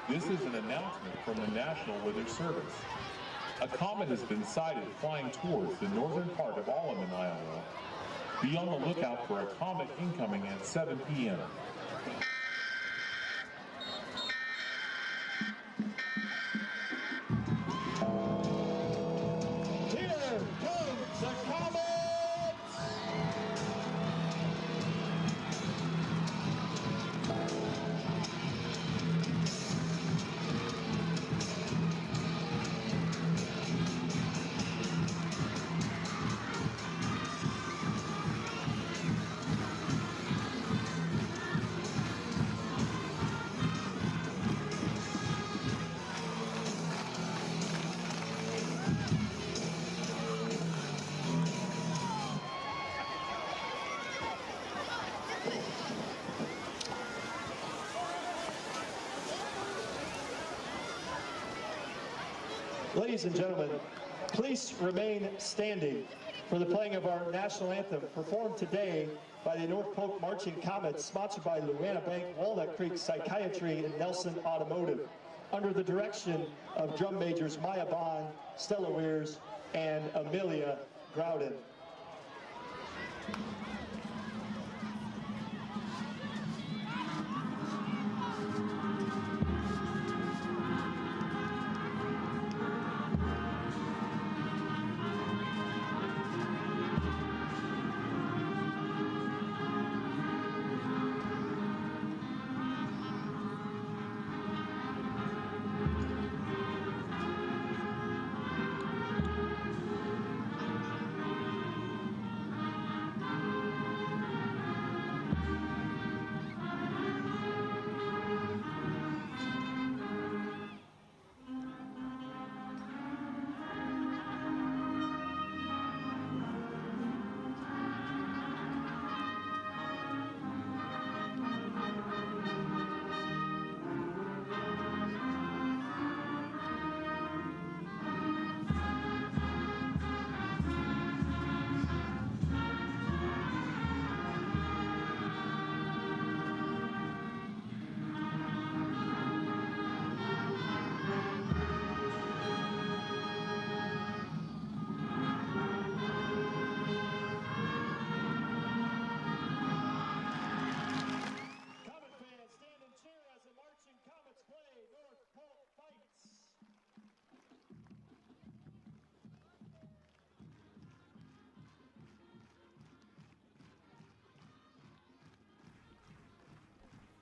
This is an announcement from the National Weather Service. A comet has been sighted flying towards the northern part of Alleman, Iowa. Be on the lookout for a comet incoming at 7 p.m. Here comes the comet! Ladies and gentlemen, please remain standing for the playing of our national anthem, performed today by the North Polk Marching Comets, sponsored by Luana Bank, Walnut Creek Psychiatry, and Nelson Automotive, under the direction of drum majors Maya Bond, Stella Weirs, and Amelia Grouden.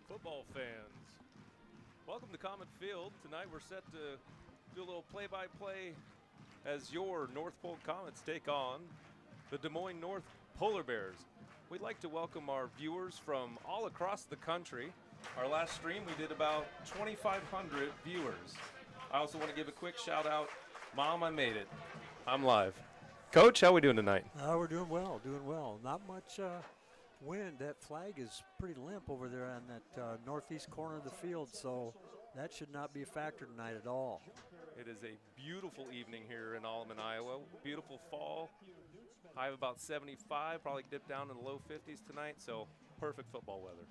Football fans, welcome to Comet Field. Tonight we're set to do a little play-by-play as your North Polk Comets take on the Des Moines North Polar Bears. We'd like to welcome our viewers from all across the country. Our last stream we did about 2,500 viewers. I also want to give a quick shout out. Mom, I made it. I'm live. Coach, how we doing tonight? We're doing well, Not much wind. That flag is pretty limp over there on that northeast corner of the field, so that should not be a factor tonight at all. It is a beautiful evening here in Alleman, Iowa. Beautiful fall. High of about 75, probably dip down in the low 50s tonight, so perfect football weather.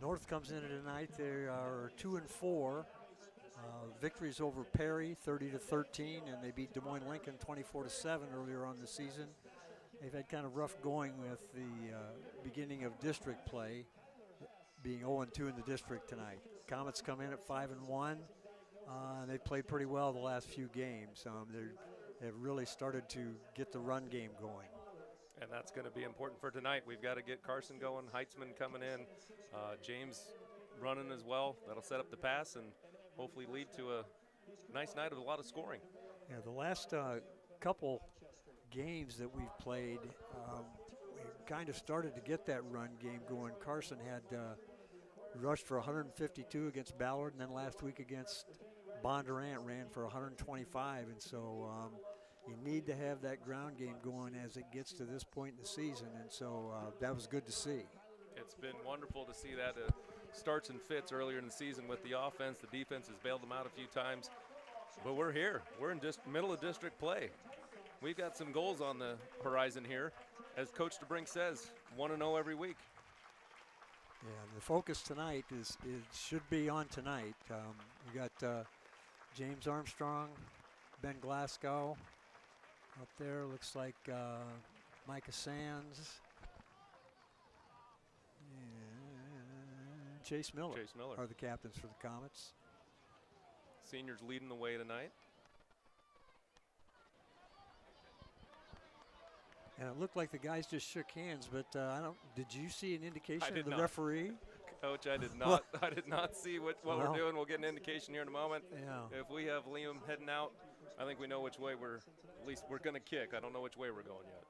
North comes in tonight. They are 2-4. Victories over Perry, 30-13, and they beat Des Moines Lincoln 24-7 earlier on the season. They've had kind of rough going with the beginning of district play, being 0-2 in the district tonight. Comets come in at 5-1, and they've played pretty well the last few games. They've really started to get the run game going. And that's going to be important for tonight. We've got to get Carson going, Heitzman coming in, James running as well. That'll set up the pass and hopefully lead to a nice night of a lot of scoring. Yeah, the last couple games that we've played, we kind of started to get that run game going. Carson had rushed for 152 against Ballard, and then last week against Bondurant ran for 125, and so you need to have that ground game going as it gets to this point in the season, and so that was good to see. It's been wonderful to see that starts and fits earlier in the season with the offense. The defense has bailed them out a few times, but we're here. We're in middle of district play. We've got some goals on the horizon here. As Coach DeBrink says, 1-0 every week. Yeah, the focus tonight should be on tonight. We got James Armstrong, Ben Glasgow up there. Looks like Micah Sands and Chase Miller are the captains for the Comets. Seniors leading the way tonight. And it looked like the guys just shook hands, but did you see an indication of the not. referee? Coach, I did not. I did not see what we're doing. We'll get an indication here in a moment. Yeah. If we have Liam heading out, I think we know which way at least we're going to kick. I don't know which way we're going yet.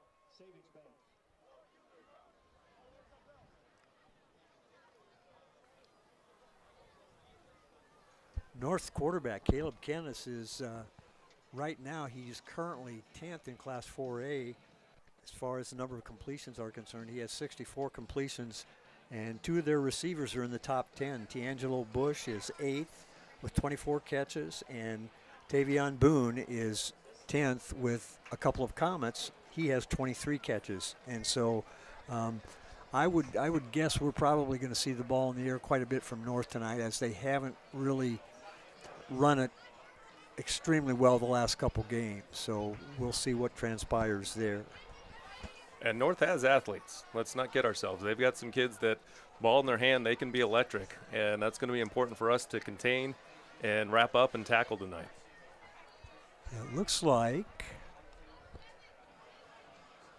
North quarterback Caleb Kennis is right now, he's currently 10th in Class 4A as far as the number of completions are concerned. He has 64 completions, and 2 of their receivers are in the top 10. D'Angelo Bush is 8th with 24 catches, and Tavion Boone is 10th with a couple of Comets. He has 23 catches, and so I would guess we're probably going to see the ball in the air quite a bit from North tonight, as they haven't really run it extremely well the last couple games. So we'll see what transpires there. And North has athletes. Let's not kid ourselves. They've got some kids that ball in their hand, they can be electric, and that's going to be important for us to contain and wrap up and tackle tonight. It looks like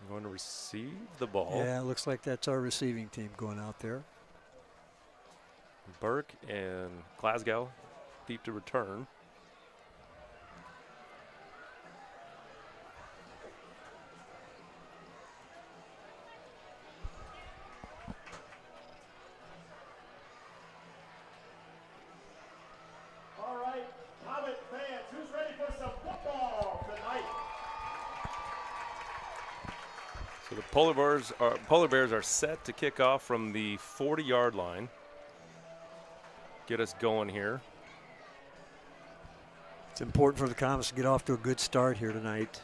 I'm going to receive the ball. Yeah, it looks like that's our receiving team going out there. Burke and Glasgow deep to return. All right, Comet fans, who's ready for some football tonight? So the Polar Bears are set to kick off from the 40-yard line. Get us going here. It's important for the Comets to get off to a good start here tonight.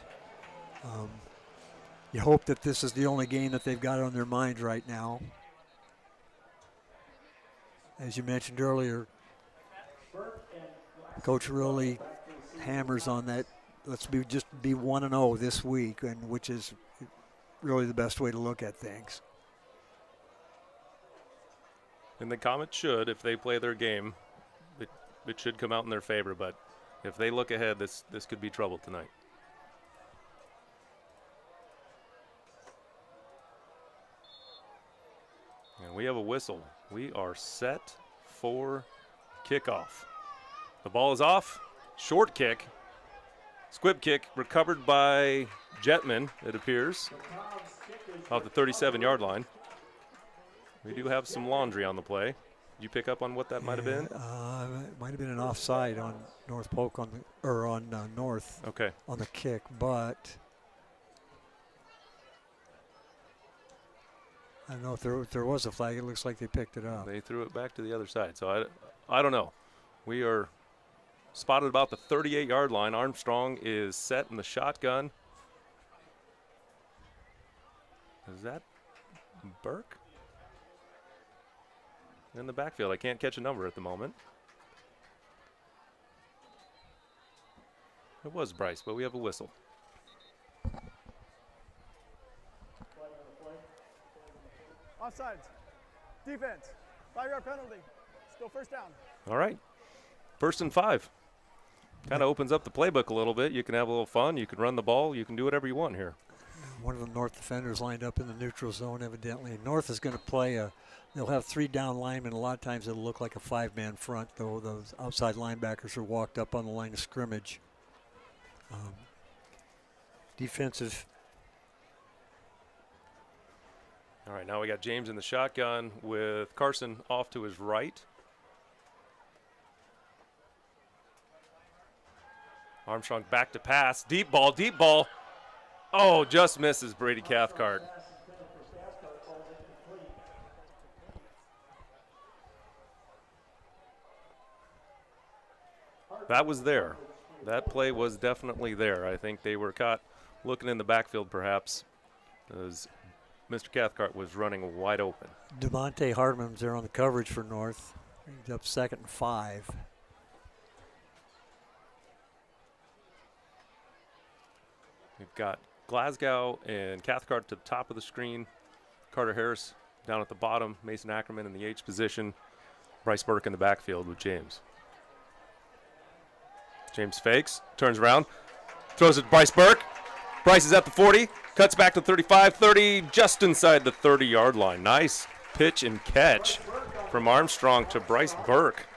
You hope that this is the only game that they've got on their mind right now. As you mentioned earlier, Coach really hammers on that. Let's just be 1-0 this week, and which is really the best way to look at things. And the Comets should, if they play their game, it should come out in their favor. But if they look ahead, this could be trouble tonight. And we have a whistle. We are set for kickoff. The ball is off. Short kick. Squib kick recovered by Jetman, it appears, off the 37-yard line. We do have some laundry on the play. Did you pick up on what that might have been? It might have been an offside on North Polk on North. Okay. On the kick, but I don't know if there was a flag. It looks like they picked it up. They threw it back to the other side. So I don't know. We are spotted about the 38-yard line. Armstrong is set in the shotgun. Is that Burke? In the backfield. I can't catch a number at the moment. It was Bryce, but we have a whistle. Offsides. Defense. 5-yard penalty. Still first down. All right. 1st and 5. Kind of opens up the playbook a little bit. You can have a little fun. You can run the ball. You can do whatever you want here. One of the North defenders lined up in the neutral zone, evidently. North is going to play they'll have 3 down linemen. A lot of times it'll look like a 5-man front, though those outside linebackers are walked up on the line of scrimmage. Defensive. All right, now we got James in the shotgun with Carson off to his right. Armstrong back to pass. Deep ball, deep ball. Oh, just misses Brady Cathcart. That was there. That play was definitely there. I think they were caught looking in the backfield perhaps. As Mr. Cathcart was running wide open. DeMonte Hardman's there on the coverage for North. He's up 2nd and 5. We've got Glasgow and Cathcart to the top of the screen. Carter Harris down at the bottom. Mason Ackerman in the H position. Bryce Burke in the backfield with James. James fakes, turns around, throws it to Bryce Burke. Bryce is at the 40, cuts back to 35, 30, just inside the 30-yard line. Nice pitch and catch from Armstrong to Bryce Burke.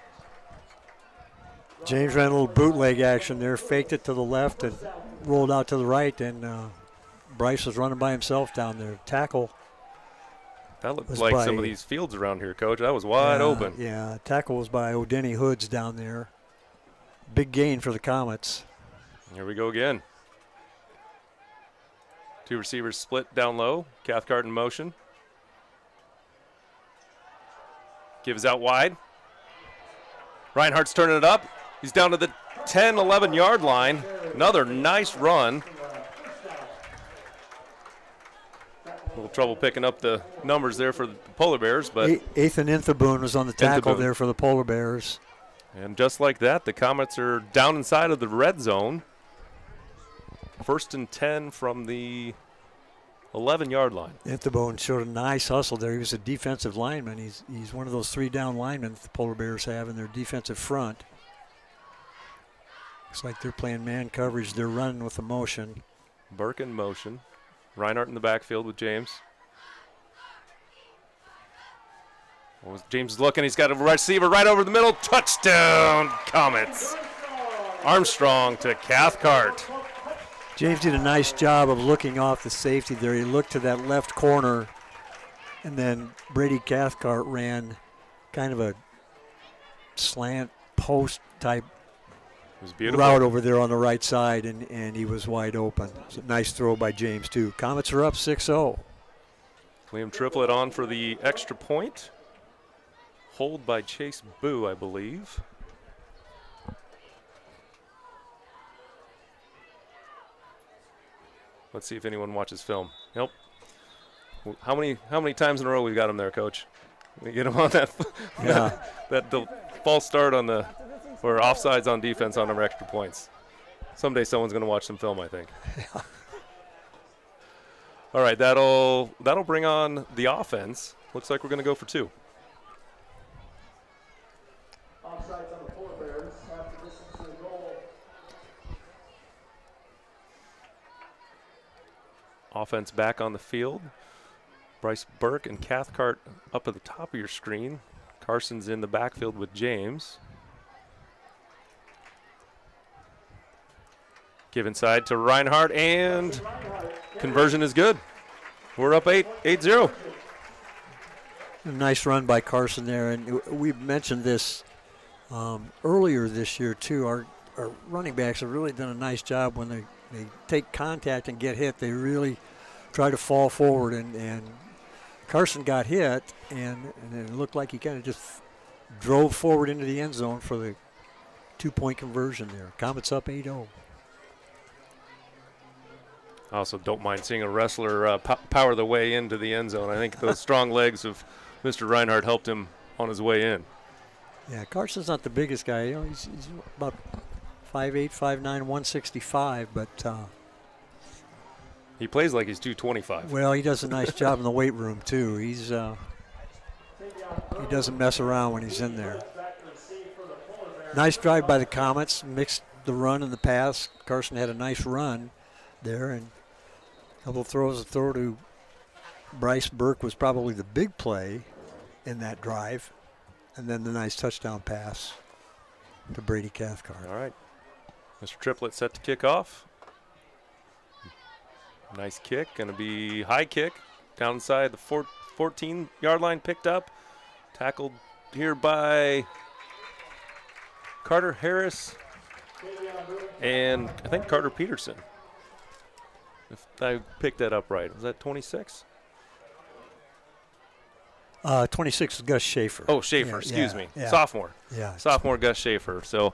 James ran a little bootleg action there, faked it to the left and rolled out to the right, and Bryce was running by himself down there. Tackle. That looked like some of these fields around here, Coach. That was wide open. Yeah, tackle was by O'Denny Hoods down there. Big gain for the Comets. Here we go again. 2 receivers split down low. Cathcart in motion. Gives out wide. Reinhardt's turning it up. He's down to the 10, 11-yard line. Another nice run. A little trouble picking up the numbers there for the Polar Bears, but Ethan Inthaboon was on the tackle there for the Polar Bears. And just like that, the Comets are down inside of the red zone. 1st and 10 from the 11-yard line. Inthaboon showed a nice hustle there. He was a defensive lineman. He's one of those 3-down linemen the Polar Bears have in their defensive front. Looks like they're playing man coverage. They're running with the motion. Burke in motion. Reinhardt in the backfield with James. James is looking. He's got a receiver right over the middle. Touchdown, Comets. Armstrong to Cathcart. James did a nice job of looking off the safety there. He looked to that left corner, and then Brady Cathcart ran kind of a slant post type route over there on the right side, and he was wide open. It's a nice throw by James, too. Comets are up 6-0. Liam Triplett on for the extra point. Hold by Chase Boo, I believe. Let's see if anyone watches film. Nope. How many times in a row we've got him there, Coach? We get him on that that false start on the or offsides on defense on our extra points. Someday someone's going to watch some film, I think. Yeah. All right, that'll bring on the offense. Looks like we're going to go for 2. Offsides on the Polar Bears, half the distance to the goal. Offense back on the field. Bryce Burke and Cathcart up at the top of your screen. Carson's in the backfield with James. Give inside to Reinhardt, and conversion is good. We're up 8-0. A nice run by Carson there, and we mentioned this earlier this year too. Our running backs have really done a nice job when they take contact and get hit. They really try to fall forward, and Carson got hit, and it looked like he kind of just drove forward into the end zone for the 2-point conversion there. Comets up 8-0. I also don't mind seeing a wrestler power the way into the end zone. I think those strong legs of Mr. Reinhardt helped him on his way in. Yeah, Carson's not the biggest guy. You know, he's about 5'8", 5'9", 165, but he plays like he's 225. Well, he does a nice job in the weight room too. He doesn't mess around when he's in there. Nice drive by the Comets, mixed the run and the pass. Carson had a nice run there, and a couple of throws. A throw to Bryce Burke was probably the big play in that drive, and then the nice touchdown pass to Brady Cathcart. All right. Mr. Triplett set to kick off. Nice kick. Going to be high kick. Down inside the 14-yard line, picked up. Tackled here by Carter Harris and I think Carter Peterson. If I picked that up right. Was that 26? 26 is Gus Schaefer. Oh, Schaefer, excuse me. Yeah. Sophomore. Yeah. Sophomore Gus Schaefer. So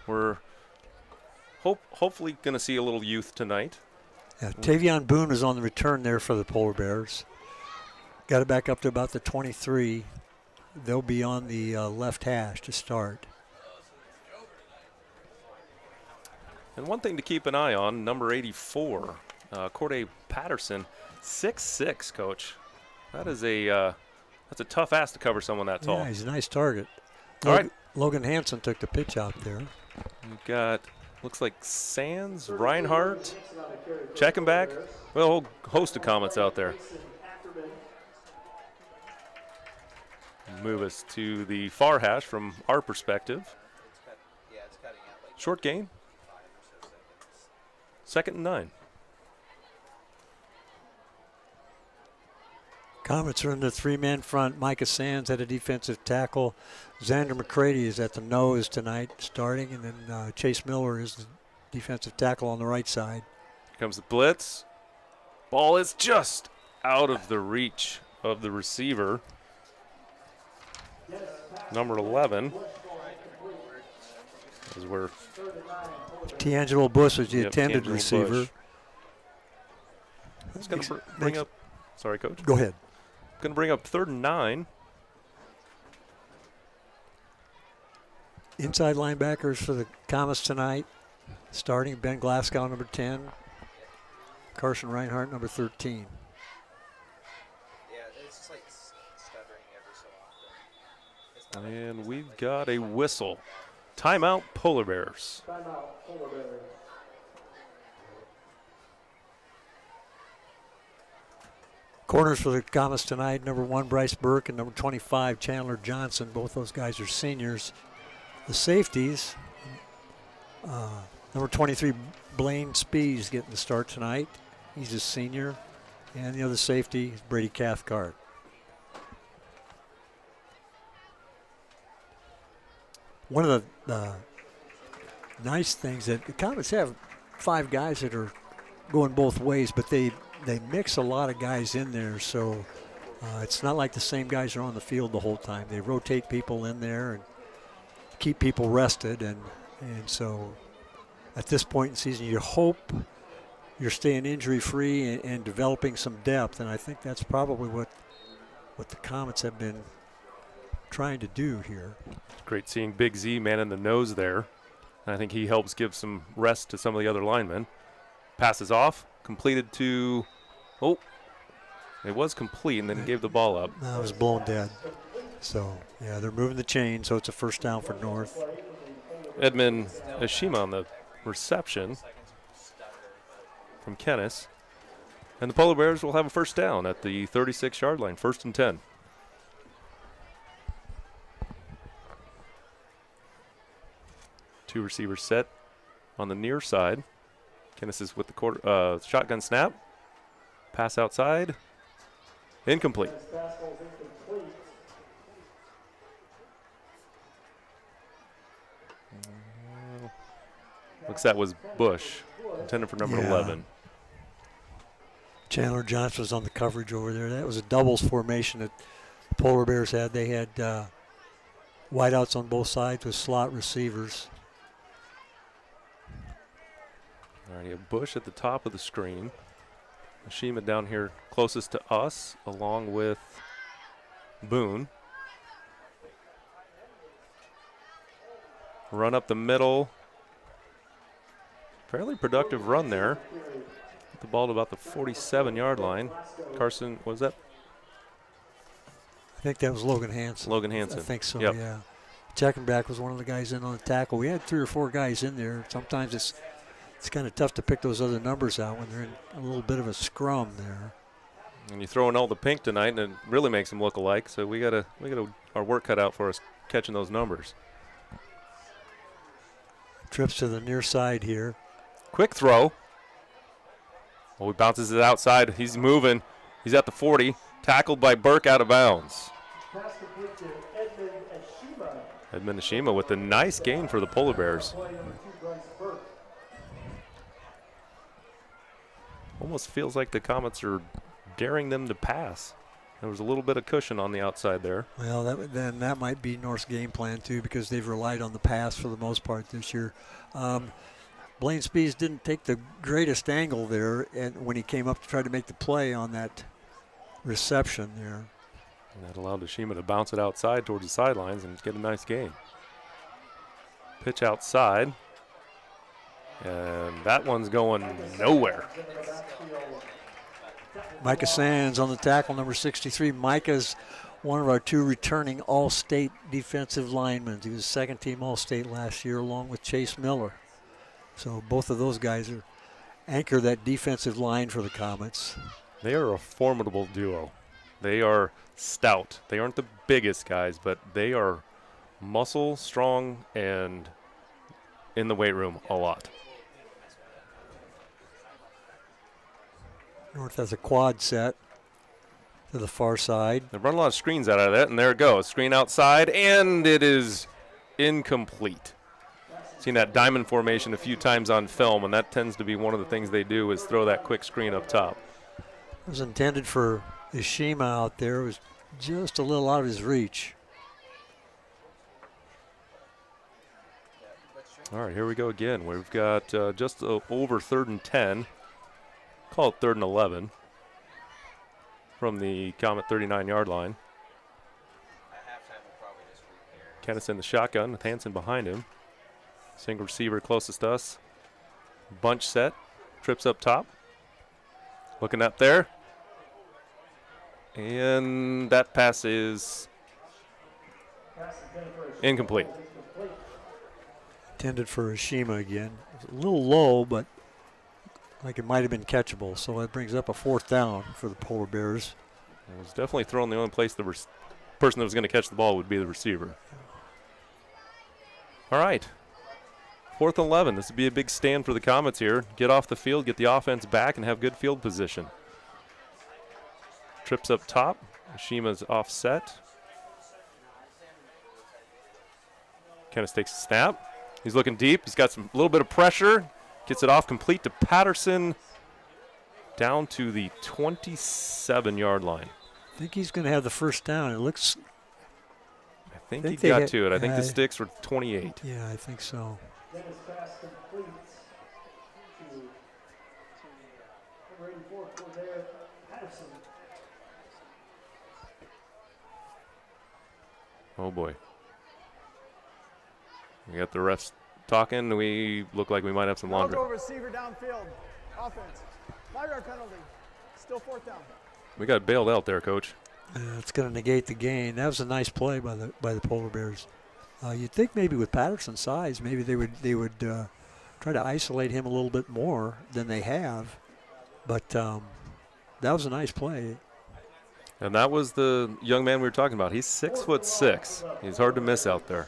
we're hopefully going to see a little youth tonight. Yeah, Tavion Boone is on the return there for the Polar Bears. Got it back up to about the 23. They'll be on the left hash to start. And one thing to keep an eye on, number 84, Corday Patterson, 6'6", Coach. That is that's a tough ass to cover someone that tall. Yeah, he's a nice target. All right. Logan Hansen took the pitch out there. We've got, looks like Sands, Reinhardt, checking back. Well, a whole host of Comets out there. Move us to the far hash from our perspective. Short gain. 2nd and 9. Comets are in the 3-man front. Micah Sands at a defensive tackle. Xander McCready is at the nose tonight starting, and then Chase Miller is the defensive tackle on the right side. Here comes the blitz. Ball is just out of the reach of the receiver. Number 11. As we're D'Angelo Bush is the intended D'Angelo receiver. Bush. It's going to bring up, sorry, Coach. Go ahead. Going to bring up 3rd and 9. Inside linebackers for the Comets tonight. Starting Ben Glasgow, number 10. Carson Reinhardt, number 13. And we've got a whistle. Timeout, Polar Bears. Corners for the Comets tonight, number 1, Bryce Burke, and number 25, Chandler Johnson. Both those guys are seniors. The safeties, number 23, Blaine Spees getting the start tonight. He's a senior. And the other safety is Brady Cathcart. One of the nice things that the Comets have 5 guys that are going both ways, but they mix a lot of guys in there, so it's not like the same guys are on the field the whole time. They rotate people in there and keep people rested, and so at this point in the season, you hope you're staying injury-free and developing some depth, and I think that's probably what the Comets have been trying to do here. Great seeing Big Z man in the nose there. And I think he helps give some rest to some of the other linemen. Passes off, completed to, it was complete, and then he gave the ball up. No, it was blown dead. So, yeah, they're moving the chain, so it's a first down for North. Edmund Ashima on the reception from Kennis. And the Polar Bears will have a first down at the 36-yard line, 1st and 10. Two receivers set on the near side. Kennis is with the shotgun snap. Pass outside. Incomplete. Looks that was Bush, intended for number 11. Chandler Johnson was on the coverage over there. That was a doubles formation that the Polar Bears had. They had wideouts on both sides with slot receivers. All right, you have Bush at the top of the screen. Ashima down here closest to us, along with Boone. Run up the middle. Fairly productive run there. Get the ball to about the 47-yard line. Carson, what was that? I think that was Logan Hansen. Logan Hansen. I think so, yep. Yeah. Checking back was one of the guys in on the tackle. We had 3 or 4 guys in there. Sometimes it's kind of tough to pick those other numbers out when they're in a little bit of a scrum there. And you throw in all the pink tonight, and it really makes them look alike. So we got our work cut out for us catching those numbers. Trips to the near side here. Quick throw. Oh, he bounces it outside. He's moving. He's at the 40. Tackled by Burke out of bounds. Edmund Ashima with a nice gain for the Polar Bears. Almost feels like the Comets are daring them to pass. There was a little bit of cushion on the outside there. Well, that might be North's game plan too, because they've relied on the pass for the most part this year. Blaine Spees didn't take the greatest angle there, and when he came up to try to make the play on that reception there. And that allowed Ashima to bounce it outside towards the sidelines and get a nice gain. Pitch outside. And that one's going nowhere. Micah Sands on the tackle, number 63. Micah's one of our 2 returning All-State defensive linemen. He was second-team All-State last year along with Chase Miller. So both of those guys anchor that defensive line for the Comets. They are a formidable duo. They are stout. They aren't the biggest guys, but they are muscle, strong, and in the weight room a lot. North has a quad set to the far side. They run a lot of screens out of that, and there it goes. Screen outside, and it is incomplete. Seen that diamond formation a few times on film, and that tends to be one of the things they do is throw that quick screen up top. It was intended for Ishima out there. It was just a little out of his reach. All right, here we go again. We've got just over 3rd and 10. Call it 3rd and 11 from the Comet 39-yard line. Kennison in the shotgun with Hansen behind him. Single receiver closest to us. Bunch set. Trips up top. Looking up there. And that pass is incomplete. Intended for Ishima again. A little low, but like it might have been catchable. So that brings up a 4th down for the Polar Bears. It was definitely thrown the only place the person that was going to catch the ball would be the receiver. All right. 4th and 11. This would be a big stand for the Comets here. Get off the field, get the offense back, and have good field position. Trips up top. Ishima's offset. Kenneth takes a snap. He's looking deep. He's got a little bit of pressure. Gets it off complete to Patterson down to the 27-yard line. I think he's going to have the 1st down. It looks. I think he got to it. I think the sticks were 28. Yeah, I think so. Oh boy. We got the refs talking. We look like we might have some laundry. Go receiver downfield. Offense. 5-yard penalty. Still 4th down. We got bailed out there, Coach. It's going to negate the gain. That was a nice play by the Polar Bears. You'd think maybe with Patterson's size, maybe they would try to isolate him a little bit more than they have. But that was a nice play. And that was the young man we were talking about. He's 6'6". He's hard to miss out there.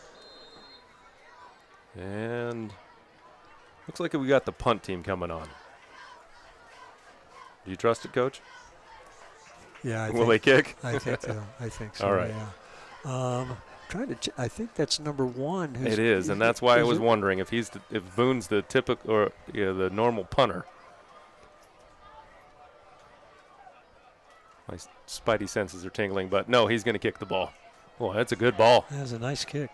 And looks like we got the punt team coming on. Do you trust it, Coach? Yeah. Will they kick? I think so. I think so. All right. Yeah. I think that's number 1. It is, and that's why I was wondering if Boone's the typical or the normal punter. My spidey senses are tingling, but no, he's going to kick the ball. Oh, that's a good ball. That's a nice kick.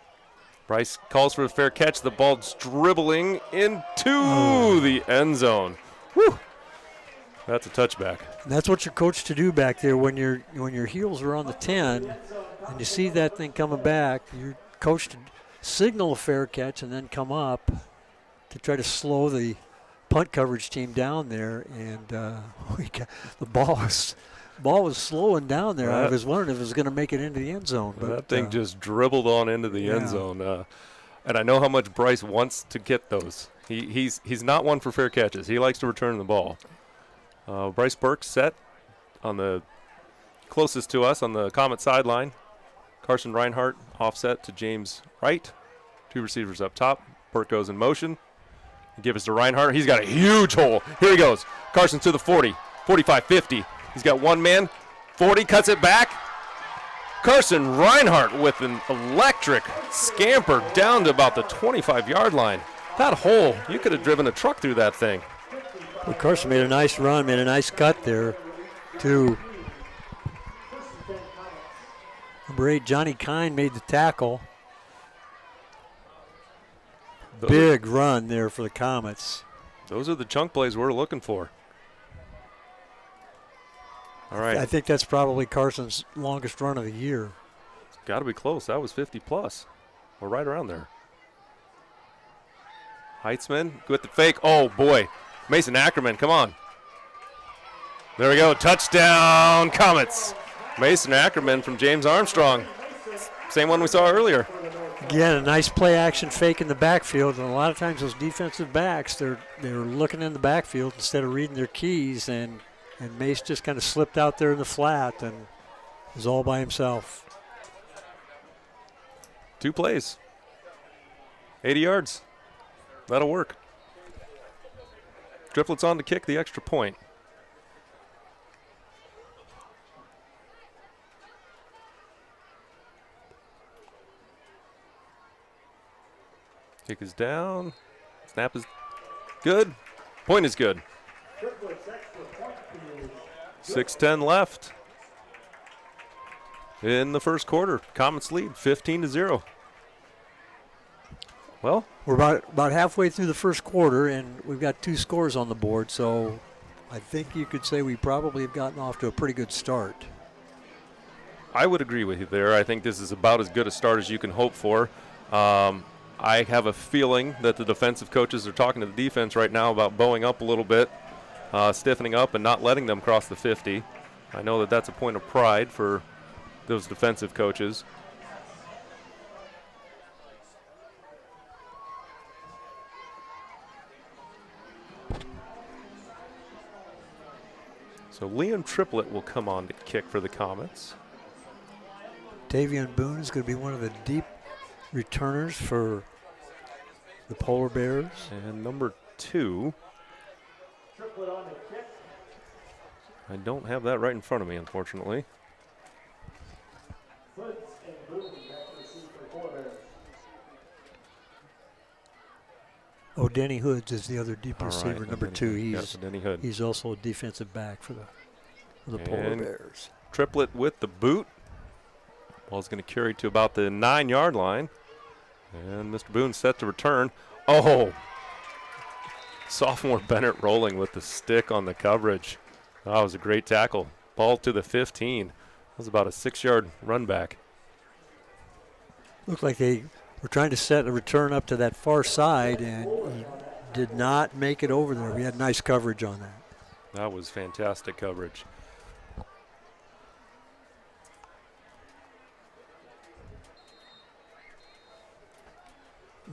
Bryce calls for a fair catch. The ball's dribbling into the end zone. Whew. That's a touchback. And that's what you're coached to do back there when your heels are on the 10 and you see that thing coming back. You're coached to signal a fair catch and then come up to try to slow the punt coverage team down there. And the ball was slowing down there. I was wondering if it was going to make it into the end zone. But that thing just dribbled on into the end zone. And I know how much Bryce wants to get those. He's not one for fair catches. He likes to return the ball. Bryce Burke set on the closest to us on the Comet sideline. Carson Reinhardt offset to James Wright. 2 receivers up top. Burke goes in motion. Give us to Reinhardt. He's got a huge hole. Here he goes. Carson to the 40, 45, 50. He's got one man. 40, cuts it back. Carson Reinhardt with an electric scamper down to about the 25-yard line. That hole, you could have driven a truck through that thing. Well, Carson made a nice run, made a nice cut there, too. Number 8, Johnny Kine made the tackle. Big run there for the Comets. Those are the chunk plays we're looking for. All right. I think that's probably Carson's longest run of the year. It's got to be close. That was 50 plus. We're right around there. Heitzman with the fake. Oh, boy. Mason Ackerman, come on. There we go. Touchdown, Comets. Mason Ackerman from James Armstrong. Same one we saw earlier. Again, a nice play action fake in the backfield, and a lot of times those defensive backs, they're looking in the backfield instead of reading their keys, and Mace just kind of slipped out there in the flat and was all by himself. 2 plays. 80 yards. That'll work. Triplets on to kick the extra point. Kick is down. Snap is good. Point is good. 6:10 left in the first quarter. Comets lead 15-0. Well, we're about halfway through the first quarter, and we've got 2 scores on the board, so I think you could say we probably have gotten off to a pretty good start. I would agree with you there. I think this is about as good a start as you can hope for. I have a feeling that the defensive coaches are talking to the defense right now about bowing up a little bit, stiffening up and not letting them cross the 50. I know that that's a point of pride for those defensive coaches. So Liam Triplett will come on to kick for the Comets. Tavion Boone is going to be one of the deep returners for the Polar Bears. And number 2. I don't have that right in front of me, unfortunately. Oh, Denny Hoods is the other deep receiver, right, number 2. Denny Hood. He's also a defensive back for the Polar Bears. Triplett with the boot. Ball's going to carry to about the 9-yard line. And Mr. Boone set to return. Oh! Sophomore Bennett rolling with the stick on the coverage. That was a great tackle. Ball to the 15. That was about a 6-yard run back. Looked like they were trying to set a return up to that far side, and he did not make it over there. We had nice coverage on that. That was fantastic coverage.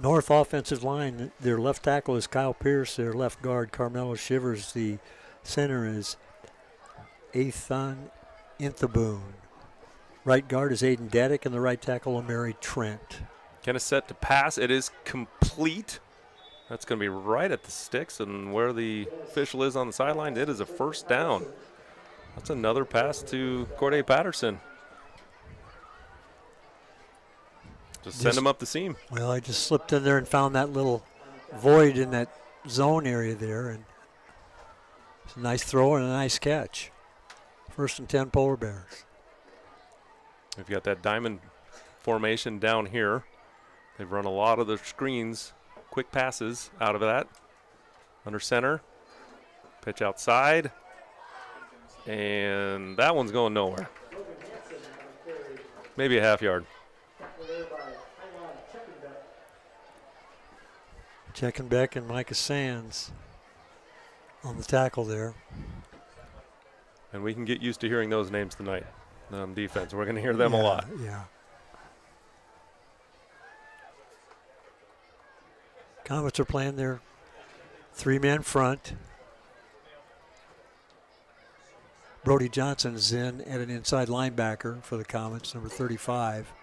North offensive line, their left tackle is Kyle Pierce, their left guard Carmelo Shivers, the center is Ethan Inthaboon. Right guard is Aiden Dedick, and the right tackle Omari Trent. Kind of set to pass. It is complete. That's going to be right at the sticks, and where the official is on the sideline, it is a first down. That's another pass to Corday Patterson. Just send him up the seam. Well, I just slipped in there and found that little void in that zone area there, and it's a nice throw and a nice catch. 1st and 10 Polar Bears. We've got that diamond formation down here. They've run a lot of the screens, quick passes out of that. Under center, pitch outside, and that one's going nowhere. Maybe a half yard. Checkenbeck and Micah Sands on the tackle there. And we can get used to hearing those names tonight on defense. We're going to hear them a lot. Yeah. Comets are playing their 3-man front. Brody Johnson is in at an inside linebacker for the Comets, number 35.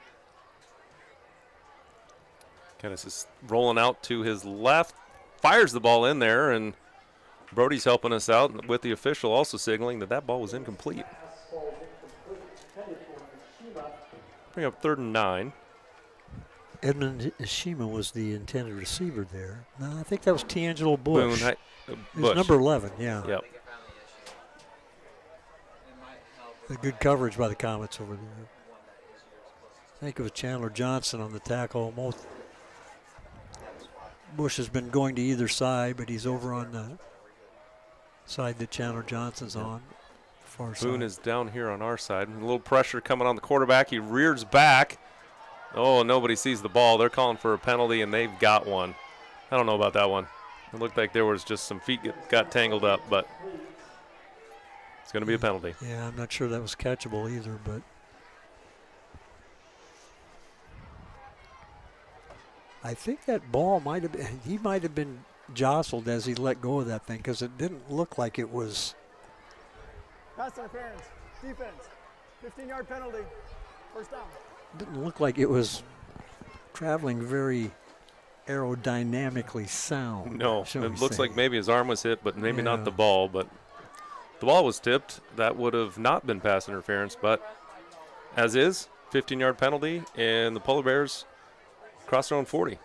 Kennis is rolling out to his left, fires the ball in there, and Brody's helping us out with the official also signaling that that ball was incomplete. Bring up 3rd and 9. Edmund Ishima was the intended receiver there. No, I think that was T'Angelo Bush. Bush. He's number 11, yeah. Yep. A good coverage by the Comets over there. I think it was Chandler Johnson on the tackle. Bush has been going to either side, but he's over on the side that Chandler Johnson's on far side. Boone is down here on our side. A little pressure coming on the quarterback. He rears back. Oh, nobody sees the ball. They're calling for a penalty, and they've got one. I don't know about that one. It looked like there was just some feet got tangled up, but it's going to be a penalty. Yeah, I'm not sure that was catchable either, but I think that ball might have been, he might have been jostled as he let go of that thing because it didn't look like it was. Pass interference. Defense. 15-yard penalty. First down. Didn't look like it was traveling very aerodynamically sound. No, it looks like maybe his arm was hit, but maybe not the ball. But the ball was tipped. That would have not been pass interference, but as is, 15-yard penalty, and the Polar Bears cross their own 40.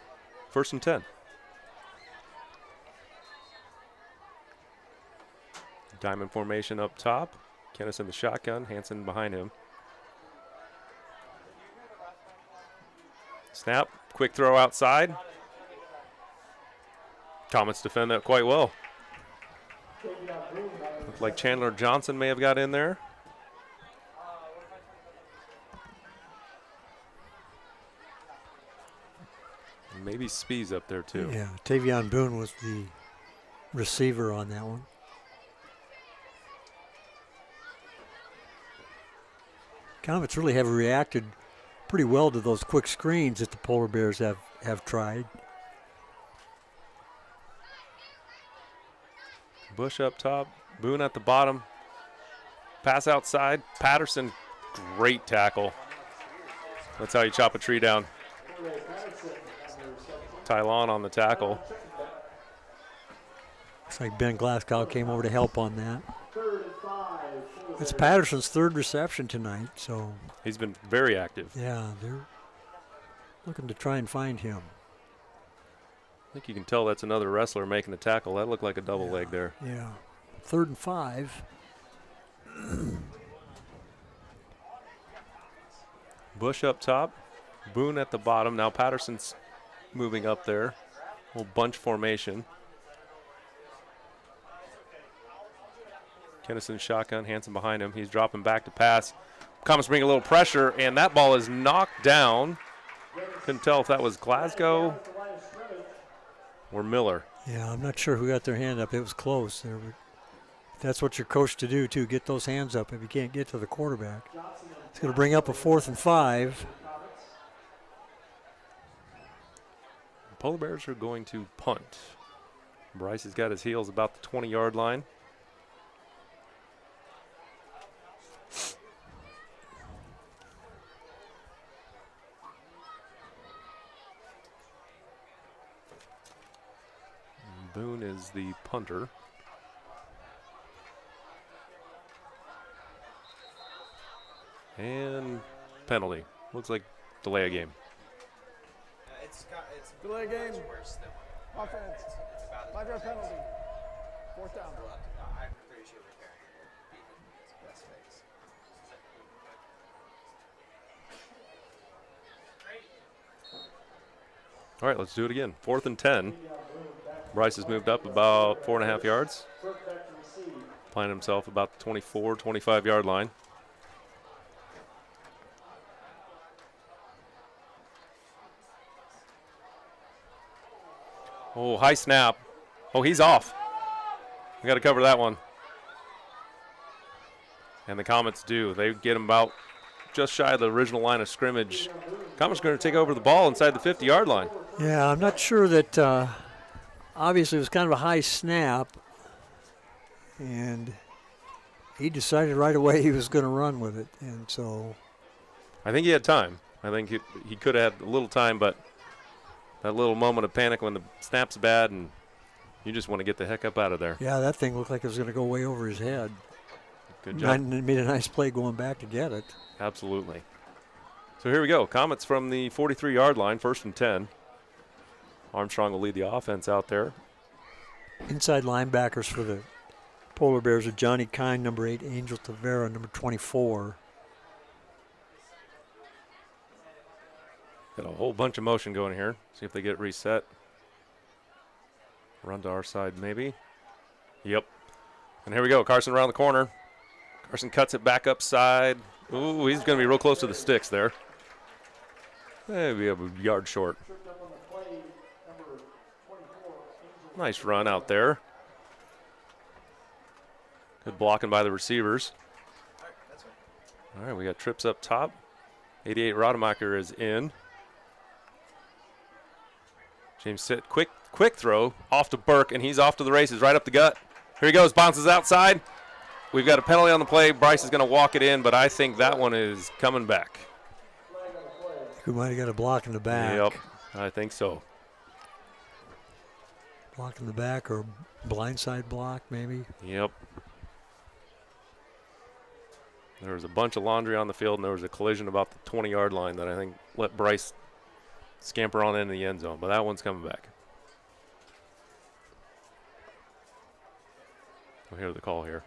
1st and 10. Diamond formation up top. Kennis in the shotgun, Hansen behind him. Snap, quick throw outside. Comets defend that quite well. Looked like Chandler Johnson may have got in there. Maybe Spees up there too. Yeah, Tavion Boone was the receiver on that one. Comets really have reacted pretty well to those quick screens that the Polar Bears have tried. Bush up top, Boone at the bottom. Pass outside, Patterson, great tackle. That's how you chop a tree down. Tylon on the tackle. Looks like Ben Glasgow came over to help on that. It's Patterson's 3rd reception tonight, so. He's been very active. Yeah, they're looking to try and find him. I think you can tell that's another wrestler making the tackle. That looked like a double leg there. Yeah. 3rd and 5. Bush up top, Boone at the bottom. Now Patterson's moving up there. Little bunch formation. Kennison shotgun, Hansen behind him. He's dropping back to pass. Comets bring a little pressure, and that ball is knocked down. Couldn't tell if that was Glasgow or Miller. Yeah, I'm not sure who got their hand up. It was close. That's what you're coached to do, too. Get those hands up if you can't get to the quarterback. It's going to bring up a 4th and 5. The Polar Bears are going to punt. Bryce has got his heels about the 20-yard line. Boone is the punter. And penalty. Looks like delay a game. It's delay game. Offense. 5-yard penalty. 4th down. I'm pretty sure we're best face. All right, let's do it again. 4th and 10. Bryce has moved up about 4.5 yards. Playing himself about the 24, 25-yard line. Oh, high snap. Oh, he's off. We got to cover that one. And the Comets do. They get him about just shy of the original line of scrimmage. Comets going to take over the ball inside the 50-yard line. Yeah, I'm not sure that obviously it was kind of a high snap. And he decided right away he was going to run with it. And so I think he had time. I think he could have had a little time, but that little moment of panic when the snap's bad and you just want to get the heck up out of there. yeah, that thing looked like it was going to go way over his head. Good job. And made a nice play going back to get it. Absolutely. So here we go. Comets from the 43-yard line, 1st and 10. Armstrong will lead the offense out there. Inside linebackers for the Polar Bears are Johnny Kine, number 8, Angel Tavera, number 24. Got a whole bunch of motion going here. See if they get reset. Run to our side, maybe. Yep. And here we go. Carson around the corner. Carson cuts it back upside. Ooh, he's going to be real close to the sticks there. Maybe a yard short. Nice run out there. Good blocking by the receivers. All right, we got trips up top. 88 Rademacher is in. James sit, quick throw off to Burke, and he's off to the races, right up the gut. Here he goes, bounces outside. We've got a penalty on the play. Bryce is going to walk it in, but I think that one is coming back. We might have got a block in the back. Yep, I think so. Block in the back or blindside block, maybe. Yep. There was a bunch of laundry on the field, and there was a collision about the 20-yard line that I think let Bryce scamper on into the end zone, but that one's coming back. We'll hear the call here.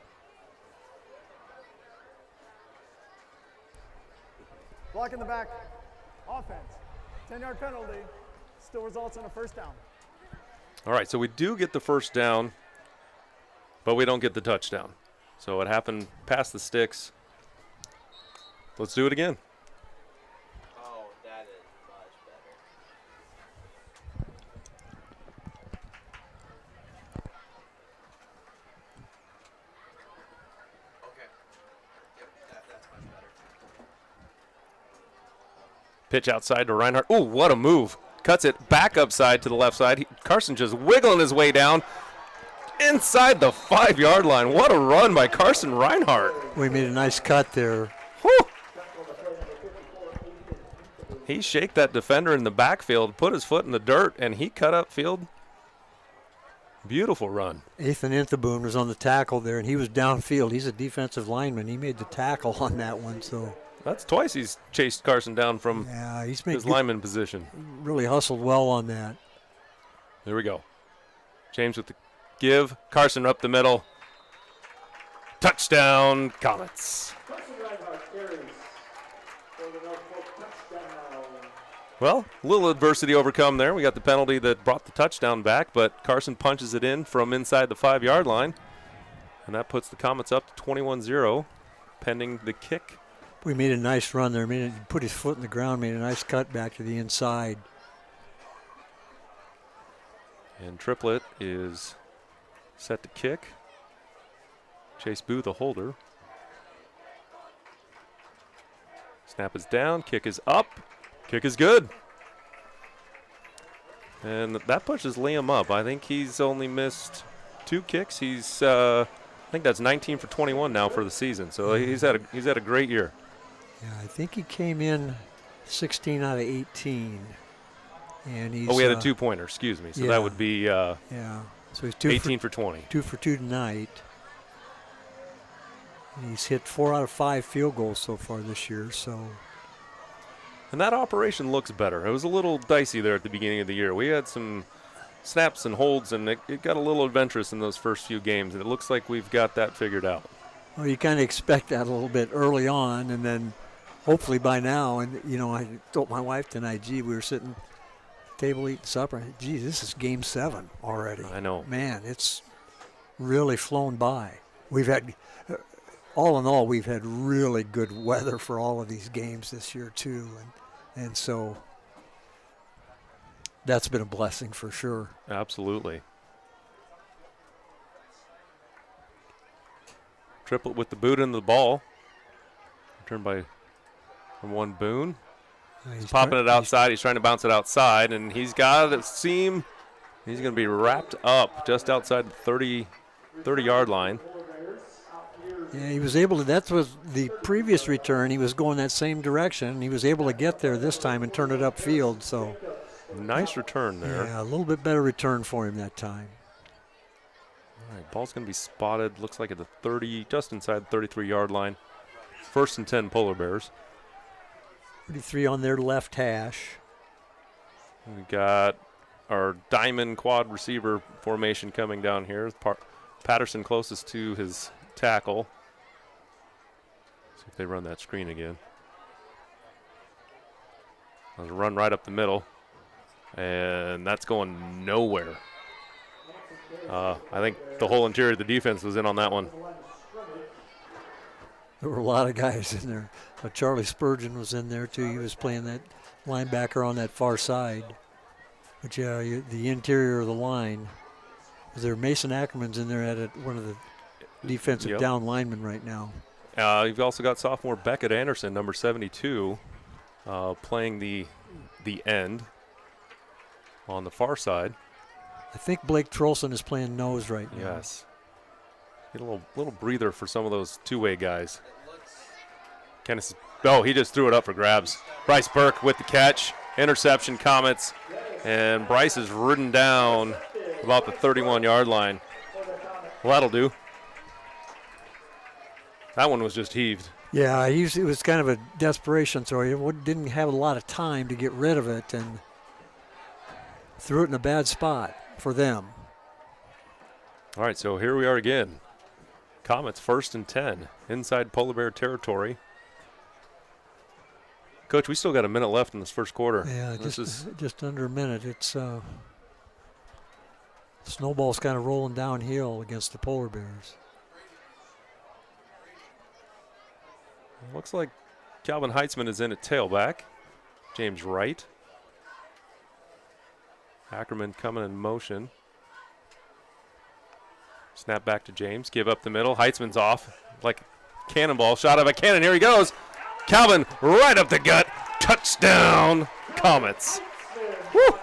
Block in the back. Offense. 10-yard penalty. Still results in a first down. All right, so we do get the first down, but we don't get the touchdown. So it happened past the sticks. Let's do it again. Oh, that is much better. Okay. Yep, that's much better. Pitch outside to Reinhardt. Ooh, what a move. Cuts it back upside to the left side. Carson just wiggling his way down inside the 5-yard line. What a run by Carson Reinhardt. We made a nice cut there. Whew. He shaked that defender in the backfield, put his foot in the dirt, and he cut upfield. Beautiful run. Ethan Intheboom was on the tackle there, and he was downfield. He's a defensive lineman. He made the tackle on that one, so. That's twice he's chased Carson down from his lineman position. Really hustled well on that. There we go. James with the give. Carson up the middle. Touchdown, Comets. Well, a little adversity overcome there. We got the penalty that brought the touchdown back, but Carson punches it in from inside the 5-yard line, and that puts the Comets up to 21-0, pending the kick. We made a nice run there. Put his foot in the ground, made a nice cut back to the inside. And Triplett is set to kick. Chase Booth, the holder. Snap is down, kick is up, kick is good. And that pushes Liam up. I think he's only missed 2 kicks. He's, I think that's 19 for 21 now for the season. So he's had a great year. Yeah, I think he came in 16 out of 18. And he's, we had a 2-pointer, excuse me. So that would be so he's 18 for 20. 2 for 2 tonight. And he's hit 4 out of 5 field goals so far this year. So. And that operation looks better. It was a little dicey there at the beginning of the year. We had some snaps and holds, and it got a little adventurous in those first few games. And it looks like we've got that figured out. Well, you kind of expect that a little bit early on, and then hopefully by now. And, I told my wife tonight, we were sitting at the table eating supper. Gee, this is game 7 already. I know. Man, it's really flown by. We've had, all in all, we've had really good weather for all of these games this year, too. And so that's been a blessing for sure. Absolutely. Triplett with the boot into the ball. Returned from one Boone. He's popping it outside. He's trying to bounce it outside, and he's got a seam. He's going to be wrapped up just outside the 30-yard line. Yeah, he was able to. That was the previous return. He was going that same direction. He was able to get there this time and turn it upfield. So nice return there. Yeah, a little bit better return for him that time. All right, ball's going to be spotted. Looks like at the 30, just inside the 33-yard line. 1st and 10 Polar Bears. 33 on their left hash. We got our diamond quad receiver formation coming down here. Patterson closest to his tackle. See if they run that screen again. There's a run right up the middle, and that's going nowhere. I think the whole interior of the defense was in on that one. There were a lot of guys in there. Charlie Spurgeon was in there too. He was playing that linebacker on that far side. But yeah, the interior of the line. There, Mason Ackerman's in there at one of the defensive down linemen right now. You've also got sophomore Beckett Anderson, number 72, playing the end on the far side. I think Blake Trolson is playing nose right now. Yes. Get a little breather for some of those two-way guys. He just threw it up for grabs. Bryce Burke with the catch. Interception, Comets. And Bryce is ridden down about the 31-yard line. Well, that'll do. That one was just heaved. Yeah, it was kind of a desperation throw. He didn't have a lot of time to get rid of it and threw it in a bad spot for them. All right, so here we are again. Comets 1st and 10 inside Polar Bear territory. Coach, we still got a minute left in this first quarter. Yeah, just under a minute. It's snowball's kind of rolling downhill against the Polar Bears. Looks like Calvin Heitzman is in at tailback. James Wright. Ackerman coming in motion. Snap back to James. Give up the middle. Heitzman's off like cannonball. Shot of a cannon. Here he goes. Calvin right up the gut. Touchdown, Comets. Woo.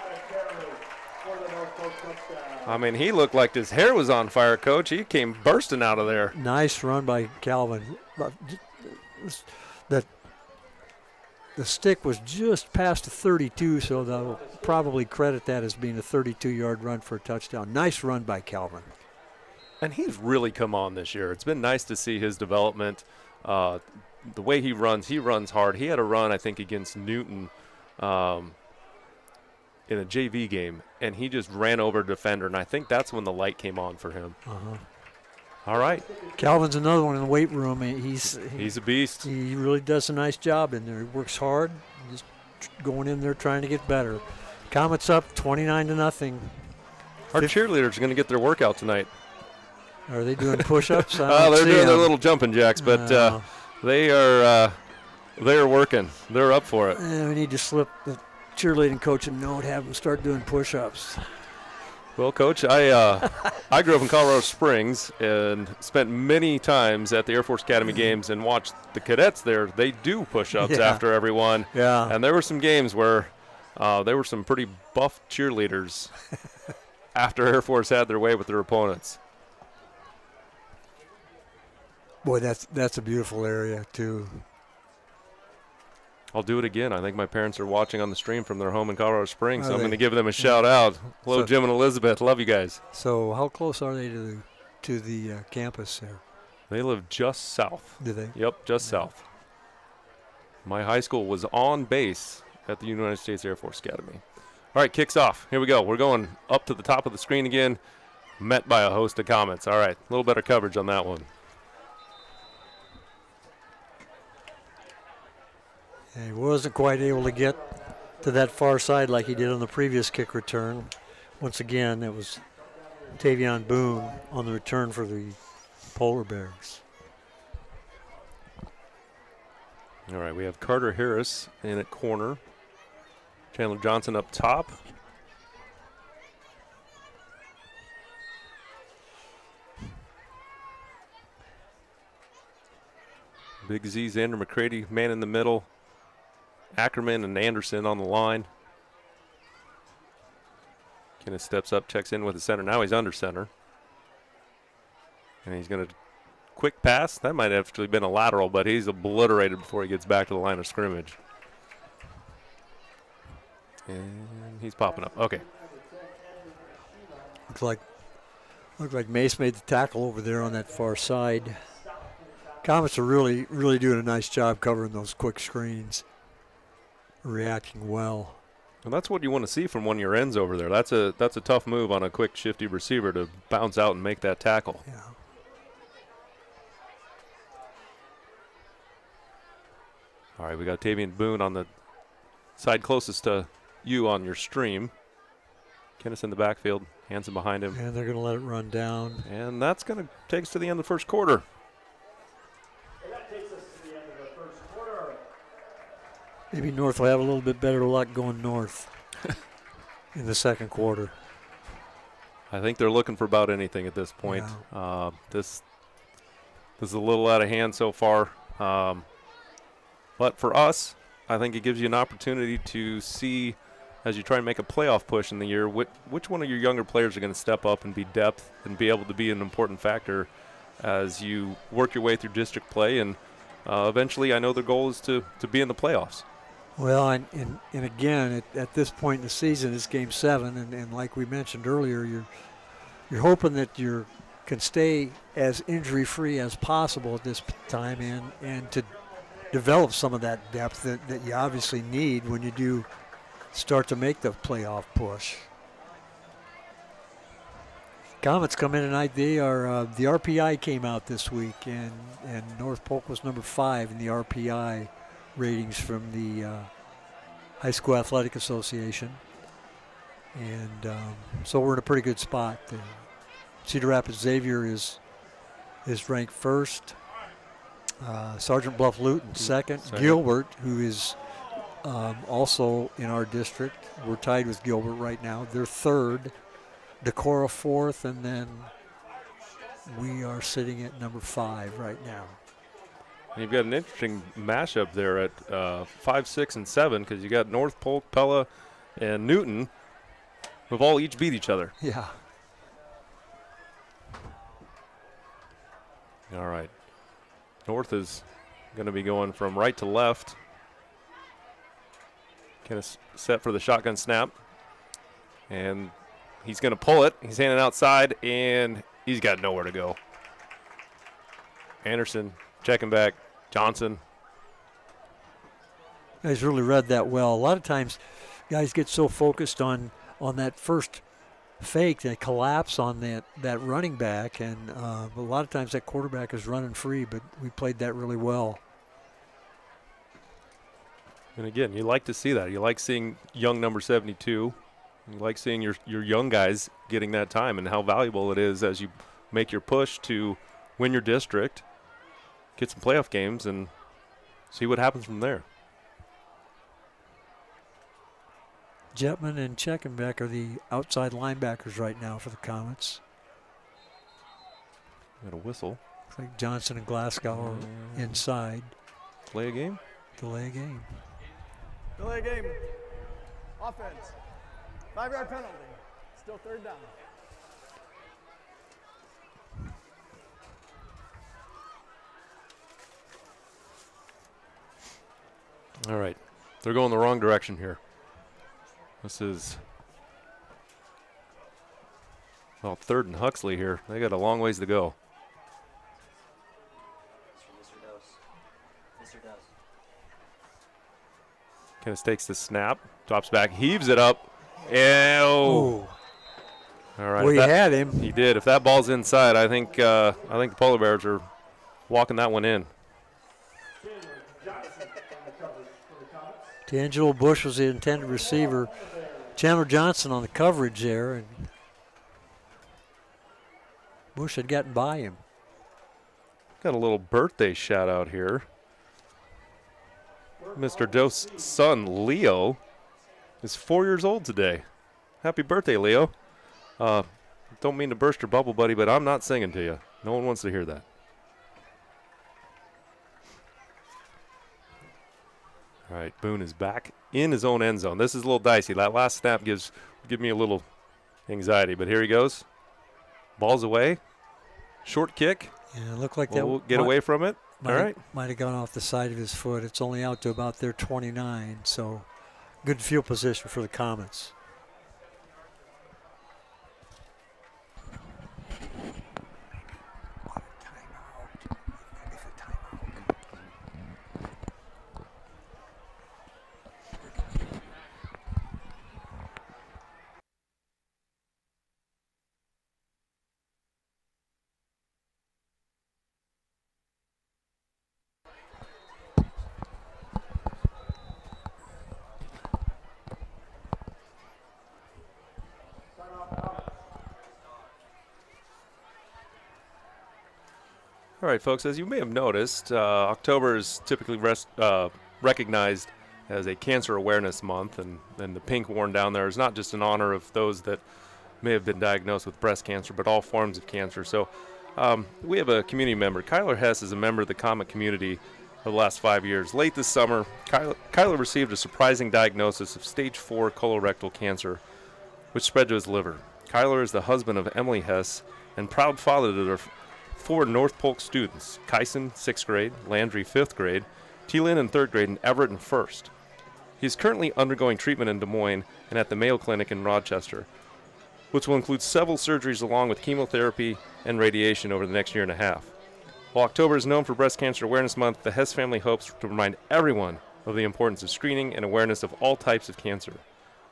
I mean, he looked like his hair was on fire, Coach. He came bursting out of there. Nice run by Calvin. The stick was just past the 32, so they'll probably credit that as being a 32-yard run for a touchdown. Nice run by Calvin. And he's really come on this year. It's been nice to see his development. The way he runs hard. He had a run, I think, against Newton in a JV game, and he just ran over a defender, and I think that's when the light came on for him. All right. Calvin's another one in the weight room. He's a beast. He really does a nice job in there. He works hard, just going in there trying to get better. Comets up 29-0. Our cheerleaders are going to get their workout tonight. Are they doing push-ups? They're doing their little jumping jacks, but they are working. They're up for it. We need to slip the cheerleading coach a note, have them start doing push-ups. Well, Coach, I grew up in Colorado Springs and spent many times at the Air Force Academy games and watched the cadets there. They do push-ups after everyone. Yeah. And there were some games where there were some pretty buff cheerleaders after Air Force had their way with their opponents. Boy, that's a beautiful area, too. I'll do it again. I think my parents are watching on the stream from their home in Colorado Springs, so I'm going to give them a shout-out. Hello, Jim and Elizabeth. Love you guys. So how close are they to the campus there? They live just south. Do they? Yep, just south. My high school was on base at the United States Air Force Academy. All right, kicks off. Here we go. We're going up to the top of the screen again, met by a host of Comets. All right, a little better coverage on that one. He wasn't quite able to get to that far side like he did on the previous kick return. Once again, it was Tavion Boone on the return for the Polar Bears. All right, we have Carter Harris in at corner. Chandler Johnson up top. Big Z, Xander McCready, man in the middle. Ackerman and Anderson on the line. Kenneth steps up, checks in with the center. Now he's under center. And he's going to quick pass. That might have actually been a lateral, but he's obliterated before he gets back to the line of scrimmage. And he's popping up. Okay. Looks like Mace made the tackle over there on that far side. Comets are really doing a nice job covering those quick screens. Reacting well. And that's what you want to see from one of your ends over there. That's a tough move on a quick, shifty receiver to bounce out and make that tackle. Yeah. All right, we got Tavion Boone on the side closest to you on your stream. Kenneth in the backfield, Hanson behind him. And they're going to let it run down. And that's going to take us to the end of the first quarter. Maybe North will have a little bit better luck going north in the second quarter. I think they're looking for about anything at this point. Yeah. This is a little out of hand so far. But for us, I think it gives you an opportunity to see, as you try and make a playoff push in the year, which one of your younger players are going to step up and be depth and be able to be an important factor as you work your way through district play. And eventually, I know their goal is to be in the playoffs. Well, and again, at this point in the season, it's Game 7, and like we mentioned earlier, you're hoping that you can stay as injury-free as possible at this time and to develop some of that depth that you obviously need when you do start to make the playoff push. Comets come in tonight. They are the RPI came out this week, and North Polk was number 5 in the RPI ratings from the High School Athletic Association, and so we're in a pretty good spot. Cedar Rapids Xavier is ranked first. Sergeant Bluff Luton second. Gilbert, who is also in our district, we're tied with Gilbert right now. They're third. Decorah fourth, and then we are sitting at number 5 right now. And you've got an interesting mashup there at 5, 6, and 7 because you got North Polk, Pella, and Newton who've all each beat each other. Yeah. All right. North is going to be going from right to left. Kind of set for the shotgun snap. And he's going to pull it. He's handing outside, and he's got nowhere to go. Anderson checking back. Johnson. Guys really read that well. A lot of times guys get so focused on that first fake, they collapse on that running back, and a lot of times that quarterback is running free, but we played that really well. And again, you like to see that. You like seeing young number 72. You like seeing your young guys getting that time and how valuable it is as you make your push to win your district, get some playoff games, and see what happens from there. Jetman and Checkenbeck are the outside linebackers right now for the Comets. Got a whistle. Looks like Johnson and Glasgow are inside. Delay a game? Delay a game. Delay game. Offense. 5-yard penalty. Still third down. All right. They're going the wrong direction here. This is, well, 3rd and Huxley here. They got a long ways to go. Kind of takes the snap, drops back, heaves it up, and oh. All right. Well, he had him. He did. If that ball's inside, I think the Polar Bears are walking that one in. D'Angelo Bush was the intended receiver. Chandler Johnson on the coverage there, and Bush had gotten by him. Got a little birthday shout out here. Mr. Doe's son, Leo, is 4 years old today. Happy birthday, Leo. Don't mean to burst your bubble, buddy, but I'm not singing to you. No one wants to hear that. All right, Boone is back in his own end zone. This is a little dicey. That last snap give me a little anxiety, but here he goes. Ball's away. Short kick. Yeah, it looked like we'll get away from it. All right. Might have gone off the side of his foot. It's only out to about their 29, so good field position for the Comets. All right, folks, as you may have noticed, October is typically recognized as a Cancer Awareness Month, and the pink worn down there is not just in honor of those that may have been diagnosed with breast cancer, but all forms of cancer. So we have a community member. Kyler Hess is a member of the Comet community for the last 5 years. Late this summer, Kyler received a surprising diagnosis of stage 4 colorectal cancer, which spread to his liver. Kyler is the husband of Emily Hess and proud father to their 4 North Polk students: Kyson, 6th grade; Landry, 5th grade; T-Lynn in 3rd grade; and Everett in 1st. He is currently undergoing treatment in Des Moines and at the Mayo Clinic in Rochester, which will include several surgeries along with chemotherapy and radiation over the next year and a half. While October is known for Breast Cancer Awareness Month, the Hess family hopes to remind everyone of the importance of screening and awareness of all types of cancer.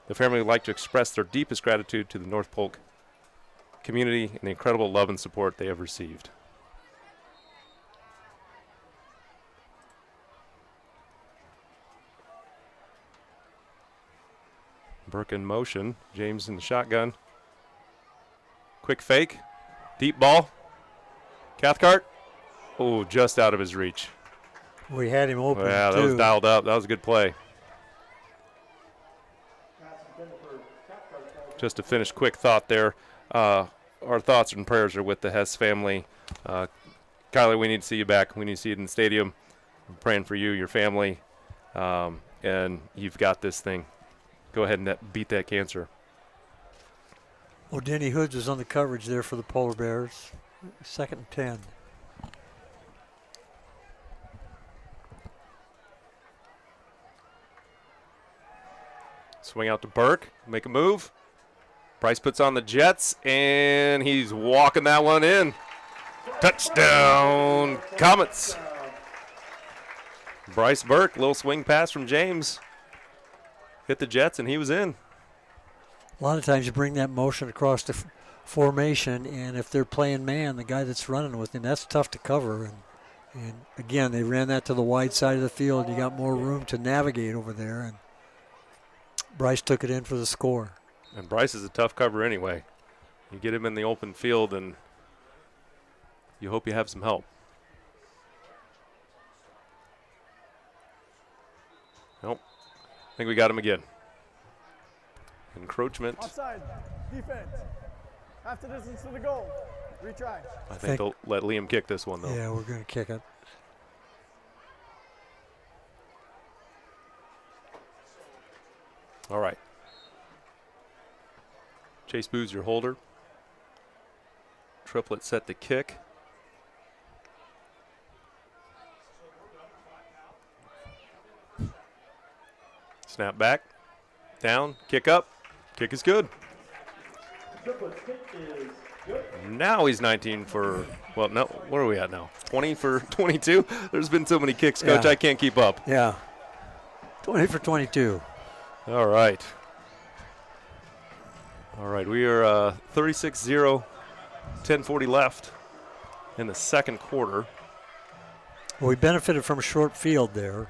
The family would like to express their deepest gratitude to the North Polk community and the incredible love and support they have received. Burke in motion. James in the shotgun. Quick fake. Deep ball. Cathcart. Oh, just out of his reach. We had him open, yeah, that was dialed up. That was a good play. Just to finish, quick thought there. Our thoughts and prayers are with the Hess family. Kyler, we need to see you back. We need to see you in the stadium. I'm praying for you, your family, and you've got this thing. Go ahead and beat that cancer. Well, Denny Hoods was on the coverage there for the Polar Bears. 2nd and 10. Swing out to Burke. Make a move. Bryce puts on the Jets, and he's walking that one in. Touchdown, Comets. Bryce Burke, little swing pass from James. Hit the Jets, and he was in. A lot of times you bring that motion across the formation, and if they're playing man, the guy that's running with him, that's tough to cover. And again, they ran that to the wide side of the field. You got more room to navigate over there, and Bryce took it in for the score. And Bryce is a tough cover anyway. You get him in the open field, and you hope you have some help. Nope. I think we got him again. Encroachment. Offside. Defense. Half the distance to the goal. Retry. I think they'll let Liam kick this one, though. Yeah, we're going to kick it. All right. Chase Booz, your holder. Triplet set to kick. Snap back. Down. Kick up. Kick is good. Now he's 19 for, well, no, what are we at now? 20 for 22? There's been so many kicks, Coach, yeah. I can't keep up. Yeah. 20 for 22. All right. All right, we are 36-0, 10:40 left in the second quarter. Well, we benefited from a short field there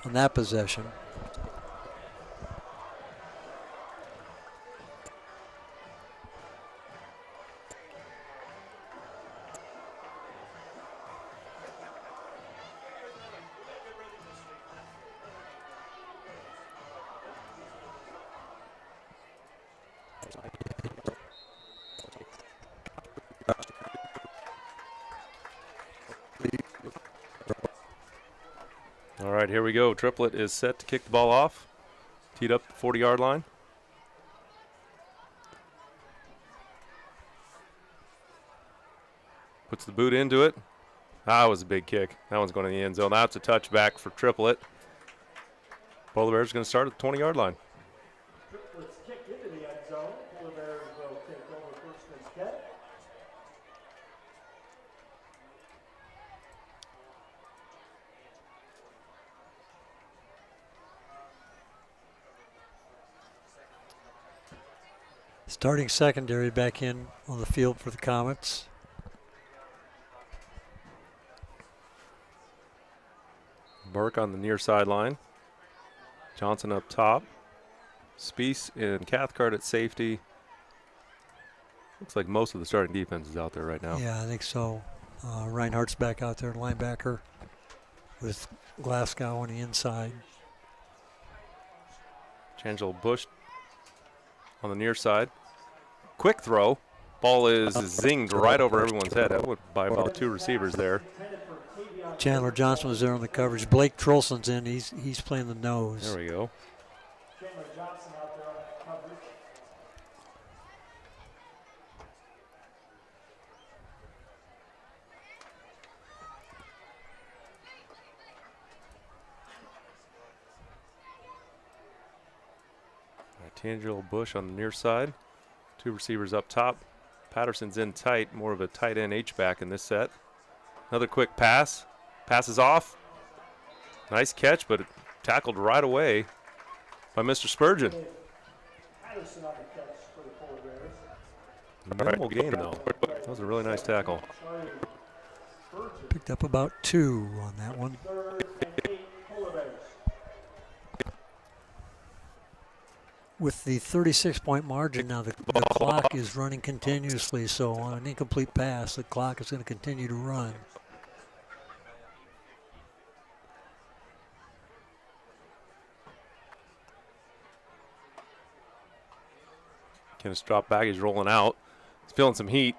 on that possession. All right, here we go. Triplet is set to kick the ball off. Teed up the 40-yard line. Puts the boot into it. That was a big kick. That one's going to the end zone. That's a touchback for Triplet. Polar Bears going to start at the 20-yard line. Triplet's kick into the end zone. Polar Bears will take over first and 10. Starting secondary back in on the field for the Comets. Burke on the near sideline. Johnson up top. Spiess and Cathcart at safety. Looks like most of the starting defense is out there right now. Yeah, I think so. Reinhardt's back out there, linebacker, with Glasgow on the inside. Changel Bush on the near side. Quick throw. Ball is zinged right over everyone's head. That would by about 2 receivers there. Chandler Johnson was there on the coverage. Blake Trolson's in. He's playing the nose. There we go. Chandler Johnson out there on coverage. Tangelo Bush on the near side. 2 receivers up top. Patterson's in tight, more of a tight end H-back in this set. Another quick pass. Passes off. Nice catch, but tackled right away by Mr. Spurgeon. Patterson on the catch for the Polar Bears. Minimal gain, though. That was a really nice tackle. Picked up about 2 on that one. 3rd and 8 Polar Bears. With the 36-point margin now, the clock is running continuously, so on an incomplete pass, the clock is going to continue to run. Kenneth dropped back. He's rolling out. He's feeling some heat.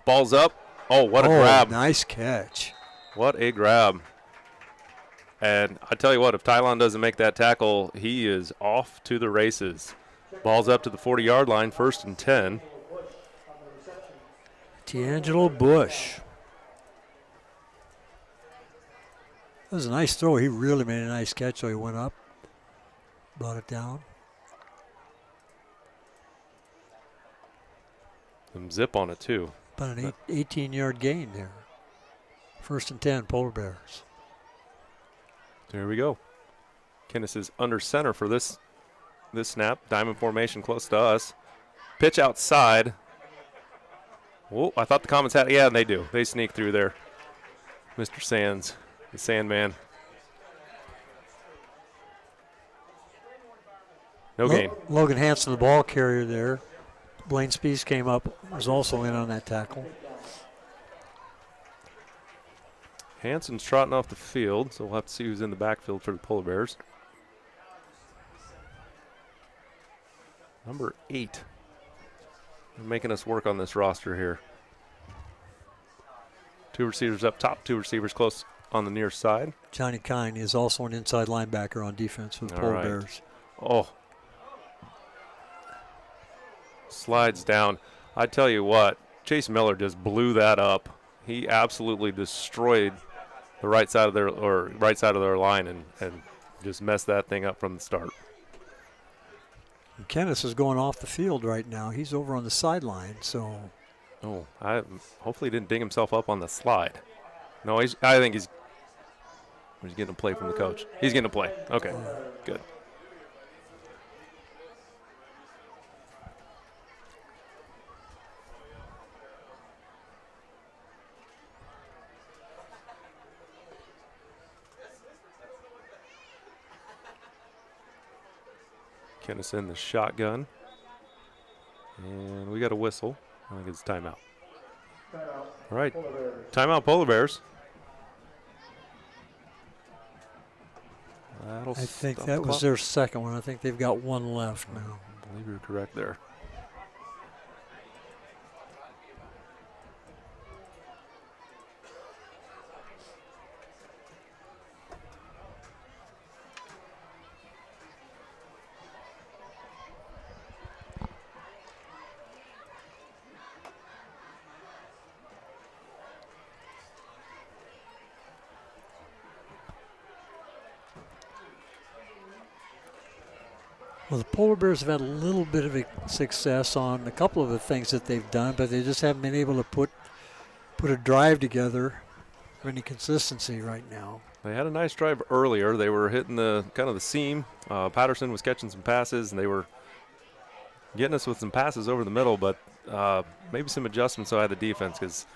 Ball's up. Oh, what a grab. Nice catch. What a grab. And I tell you what, if Tylon doesn't make that tackle, he is off to the races. Ball's up to the 40-yard line, 1st and 10. D'Angelo Bush. That was a nice throw. He really made a nice catch, so he went up, brought it down. Some zip on it, too. About an 18-yard gain there. 1st and 10, Polar Bears. There we go. Kenneth is under center for this snap. Diamond formation close to us. Pitch outside. Oh, I thought the Comets had it. Yeah, they do. They sneak through there. Mr. Sands, the Sandman. No gain. Logan Hanson, the ball carrier there. Blaine Spees came up, was also in on that tackle. Hanson's trotting off the field, so we'll have to see who's in the backfield for the Polar Bears. Number 8. They're making us work on this roster here. 2 receivers up top, 2 receivers close on the near side. Johnny Kine is also an inside linebacker on defense for the Polar Bears. Oh. Slides down. I tell you what, Chase Miller just blew that up. He absolutely destroyed the right side of their line and just messed that thing up from the start. And Kenneth is going off the field right now. He's over on the sideline, so. Oh, hopefully he didn't ding himself up on the slide. No, I think he's getting a play from the coach. He's getting a play. Okay, good. Kenneth in the shotgun. And we got a whistle. I think it's timeout. All right, timeout Polar Bears. I think that was their second one. I think they've got one left now. I believe you're correct there. Well, the Polar Bears have had a little bit of success on a couple of the things that they've done, but they just haven't been able to put a drive together of any consistency right now. They had a nice drive earlier. They were hitting the kind of the seam. Patterson was catching some passes, and they were getting us with some passes over the middle, but maybe some adjustments by the defense because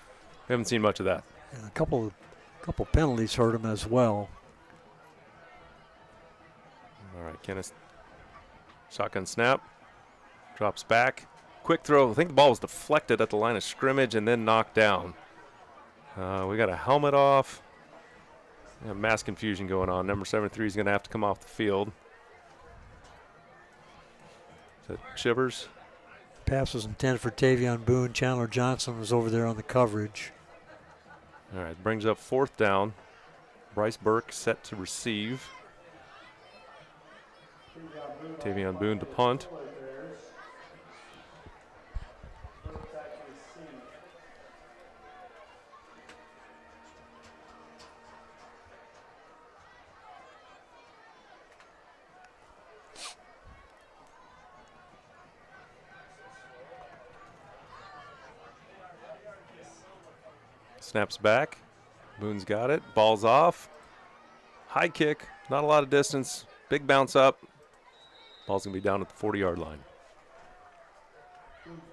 we haven't seen much of that. And a couple penalties hurt them as well. All right, Kenneth. Shotgun snap, drops back, quick throw. I think the ball was deflected at the line of scrimmage and then knocked down. We got a helmet off. Mass confusion going on. Number 73 is going to have to come off the field. that Shivers? Pass was intended for Tavion Boone. Chandler Johnson was over there on the coverage. All right, brings up 4th down. Bryce Burke set to receive. Tavion Boone to punt. Snaps back. Boone's got it. Ball's off. High kick. Not a lot of distance. Big bounce up. Ball's going to be down at the 40-yard line.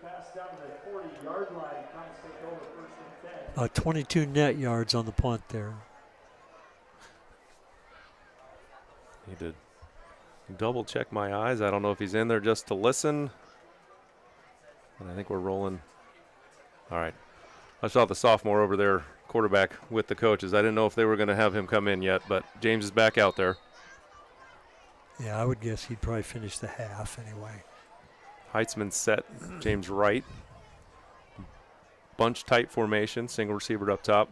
Pass down to the 40-yard line. Comets take over 1st and 10. 22 net yards on the punt there. Need to double check my eyes. I don't know if he's in there just to listen. And I think we're rolling. All right. I saw the sophomore over there, quarterback, with the coaches. I didn't know if they were going to have him come in yet, but James is back out there. Yeah, I would guess he'd probably finish the half anyway. Heitzman set, James right. Bunch tight formation, single receiver up top.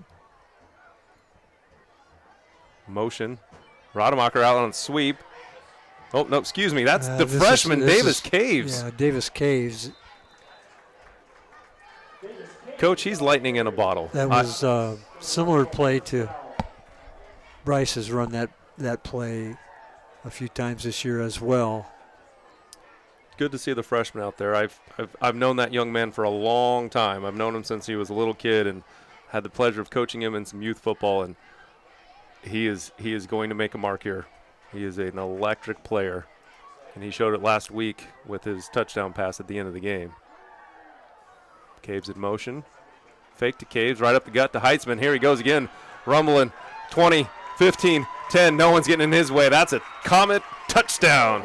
Motion. Rademacher out on sweep. Oh, no, excuse me. That's the freshman, Davis Caves. Yeah, Davis Caves. Coach, he's lightning in a bottle. That was similar play to Bryce has run that play a few times this year as well. Good to see the freshman out there. I've known that young man for a long time. I've known him since he was a little kid and had the pleasure of coaching him in some youth football, and he is going to make a mark here. He is an electric player, and he showed it last week with his touchdown pass at the end of the game. Caves in motion. Fake to Caves, right up the gut to Heitzman. Here he goes again, rumbling. 20, 15, 10. No one's getting in his way. That's a Comet touchdown.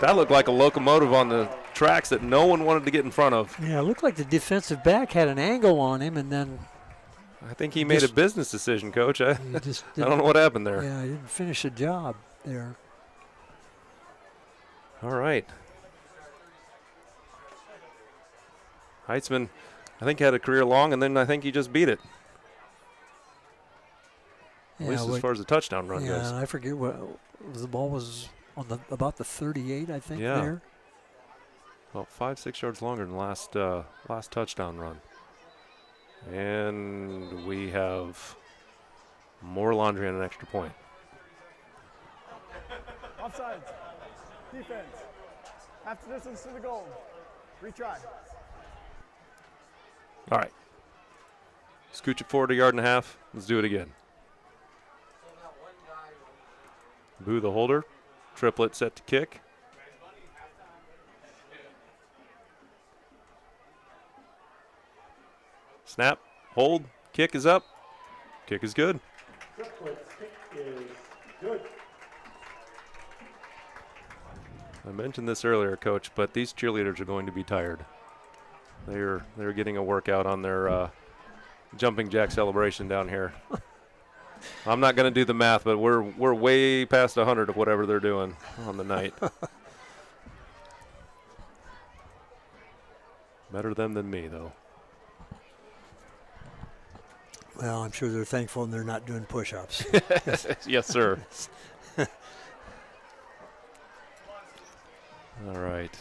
That looked like a locomotive on the tracks that no one wanted to get in front of. Yeah, it looked like the defensive back had an angle on him, and then I think he made a business decision, Coach. I just don't know what happened there. Yeah, he didn't finish the job there. All right. Heitzman, I think, had a career long, and then I think he just beat it. At least as far as the touchdown run goes. Yeah, I forget what the ball was on about the 38, I think. Yeah. There. About 5-6 yards longer than last touchdown run. And we have more laundry and an extra point. Offsides. Defense. Half the distance to the goal. Retry. All right. Scooch it forward a yard and a half. Let's do it again. Boo the holder. Triplet set to kick. Snap. Hold. Kick is up. Kick is good. Triplet's kick is good. I mentioned this earlier, Coach, but these cheerleaders are going to be tired. They're getting a workout on their jumping jack celebration down here. I'm not going to do the math, but we're way past 100 of whatever they're doing on the night. Better them than me, though. Well, I'm sure they're thankful and they're not doing push-ups. Yes, sir. All right.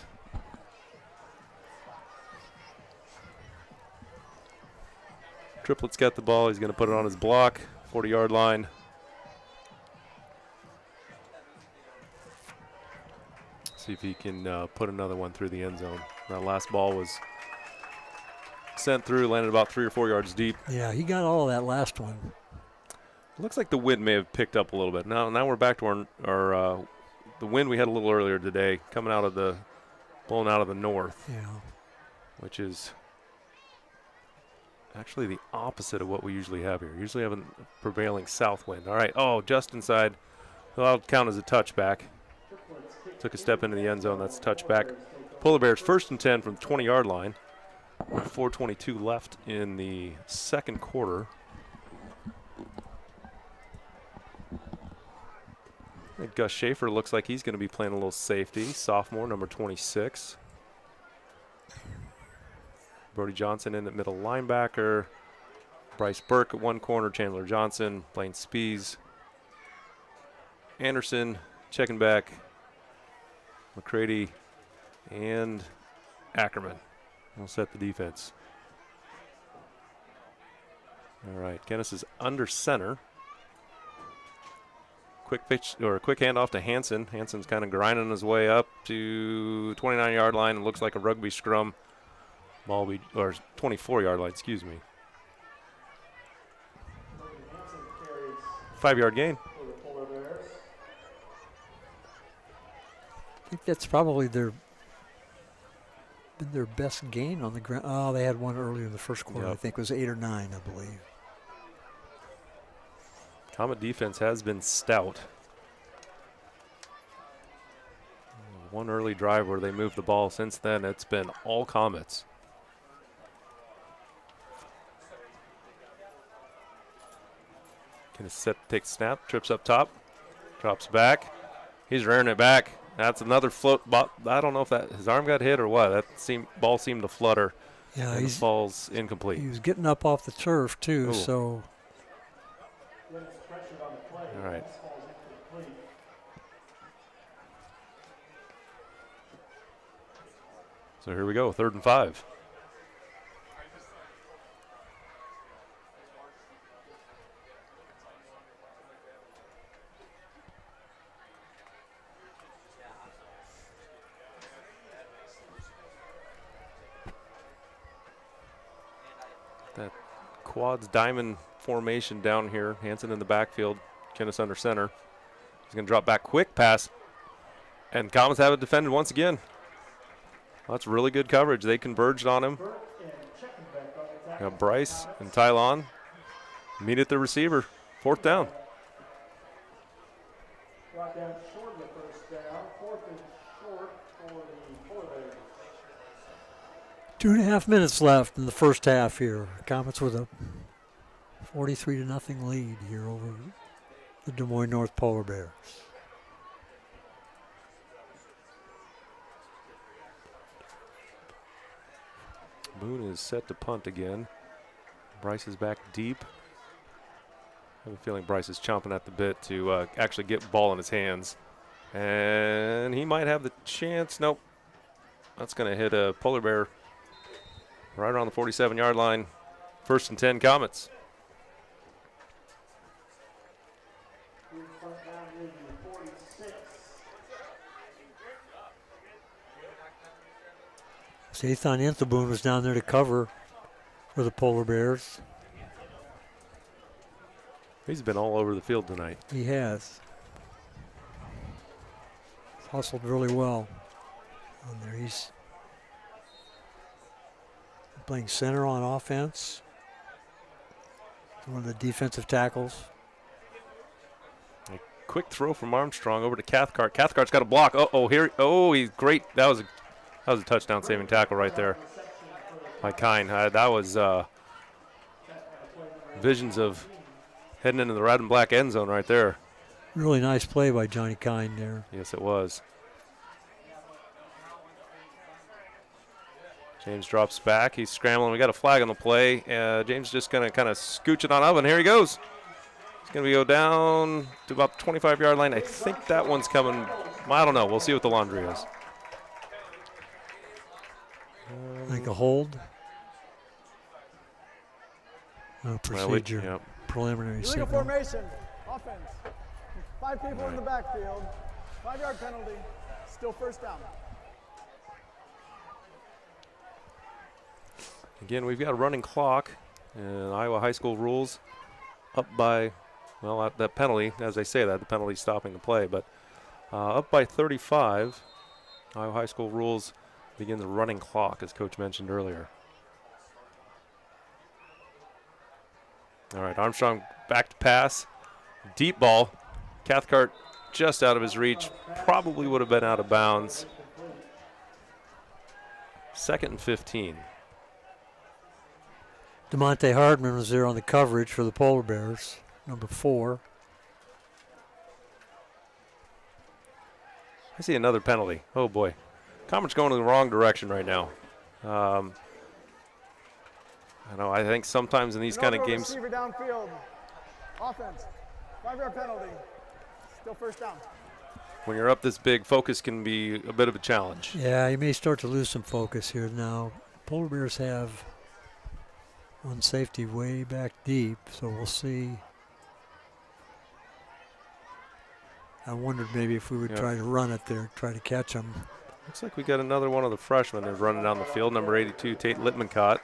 Triplet's got the ball. He's going to put it on his block, 40-yard line. See if he can put another one through the end zone. That last ball was sent through, landed about 3 or 4 yards deep. Yeah, he got all of that last one. Looks like the wind may have picked up a little bit. Now we're back to our the wind we had a little earlier today, coming out of blowing out of the north. Yeah. Which is actually the opposite of what we usually have here. Usually have a prevailing south wind. All right. Oh, just inside. That'll count as a touchback. Took a step into the end zone. That's a touchback. Polar Bears 1st and 10 from the 20-yard line. 4:22 left in the second quarter. Gus Schaefer looks like he's going to be playing a little safety. Sophomore, number 26. Brody Johnson in at middle linebacker. Bryce Burke at one corner. Chandler Johnson, Blaine Spees. Anderson checking back. McCready and Ackerman will set the defense. All right, Kennis is under center. Quick pitch or a quick handoff to Hanson. Hanson's kind of grinding his way up to 29-yard line. It looks like a rugby scrum. Ball be, or 24-yard line, excuse me. 5-yard gain. I think that's probably been their best gain on the ground. Oh, they had one earlier in the first quarter. Yep. I think it was 8 or 9, I believe. Comet defense has been stout. One early drive where they moved the ball. Since then, it's been all Comets. Gonna set, take snap, trips up top, drops back. He's rearing it back. That's another float. I don't know if that his arm got hit or what. That ball seemed to flutter. Yeah, and it falls incomplete. He was getting up off the turf too, Ooh. so. All right. So here we go, 3rd and 5. That quads diamond formation down here. Hanson in the backfield. Kennis under center. He's going to drop back, quick pass. And Comets have it defended once again. Well, that's really good coverage. They converged on him. Got Bryce and Tylon meet at the receiver. 4th down. Brought down short of the first down. 4th and short for the Polar Bears. 2.5 minutes left in the first half here. Comets with a 43-0 lead here over the Des Moines North Polar Bears. Boone is set to punt again. Bryce is back deep. I have a feeling Bryce is chomping at the bit to actually get the ball in his hands. And he might have the chance. Nope. That's going to hit a Polar Bear right around the 47-yard line. 1st and 10 Comets. Sathan Inthaboon was down there to cover for the Polar Bears. He's been all over the field tonight. He has. Hustled really well on there. He's playing center on offense. One of the defensive tackles. A quick throw from Armstrong over to Cathcart. Cathcart's got a block. He's great. That was a touchdown saving tackle right there by Kine. That was visions of heading into the red and black end zone right there. Really nice play by Johnny Kine there. Yes, it was. James drops back. He's scrambling. We got a flag on the play. James just going to kind of scooch it on up, and here he goes. He's going to go down to about the 25-yard line. I think that one's coming. I don't know. We'll see what the laundry is. Like a hold. Procedure. Yep. Preliminary Illegal signal. formation. Offense. 5 people in the backfield. 5-yard penalty. Still 1st down. Again, we've got a running clock, and Iowa high school rules up by, well, that penalty, as they say that, the penalty stopping the play, but up by 35. Iowa high school rules begin the running clock, as Coach mentioned earlier. All right, Armstrong back to pass. Deep ball. Cathcart just out of his reach. Probably would have been out of bounds. 2nd and 15. DeMonte Hardman was there on the coverage for the Polar Bears, number 4. I see another penalty. Oh, boy. Comets going in the wrong direction right now. I know. I think sometimes in these kind of games. Receiver downfield. Offense. 5-yard penalty. Still first down. When you're up this big, focus can be a bit of a challenge. Yeah, you may start to lose some focus here now. Polar Bears have one safety way back deep, so we'll see. I wondered maybe if we would try to run it there, try to catch him. Looks like we got another one of the freshmen that's running down the field, number 82, Tate Littmancott,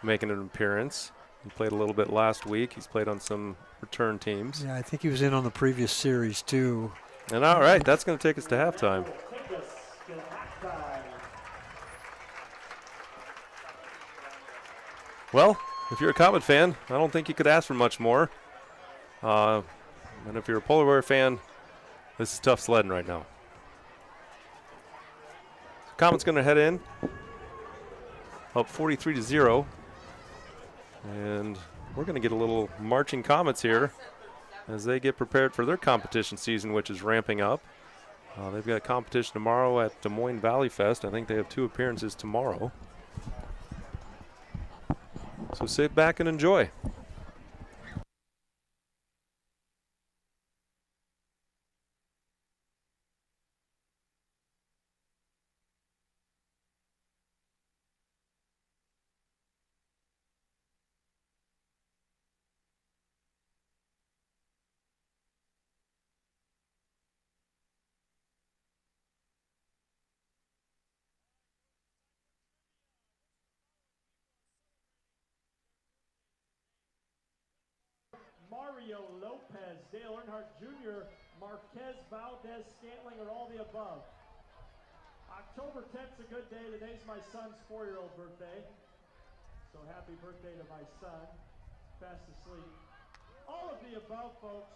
making an appearance. He played a little bit last week. He's played on some return teams. Yeah, I think he was in on the previous series, too. And all right, that's going to take us to halftime. Well, if you're a Comet fan, I don't think you could ask for much more. And if you're a Polar Bear fan, this is tough sledding right now. Comet's going to head in, up 43-0. And we're going to get a little marching Comets here as they get prepared for their competition season, which is ramping up. They've got competition tomorrow at Des Moines Valley Fest. I think they have 2 appearances tomorrow. So sit back and enjoy. Mario Lopez, Dale Earnhardt Jr., Marquez Valdez Scantling are all the above. October 10th's a good day. Today's my son's 4-year-old birthday. So happy birthday to my son. Fast asleep. All of the above, folks.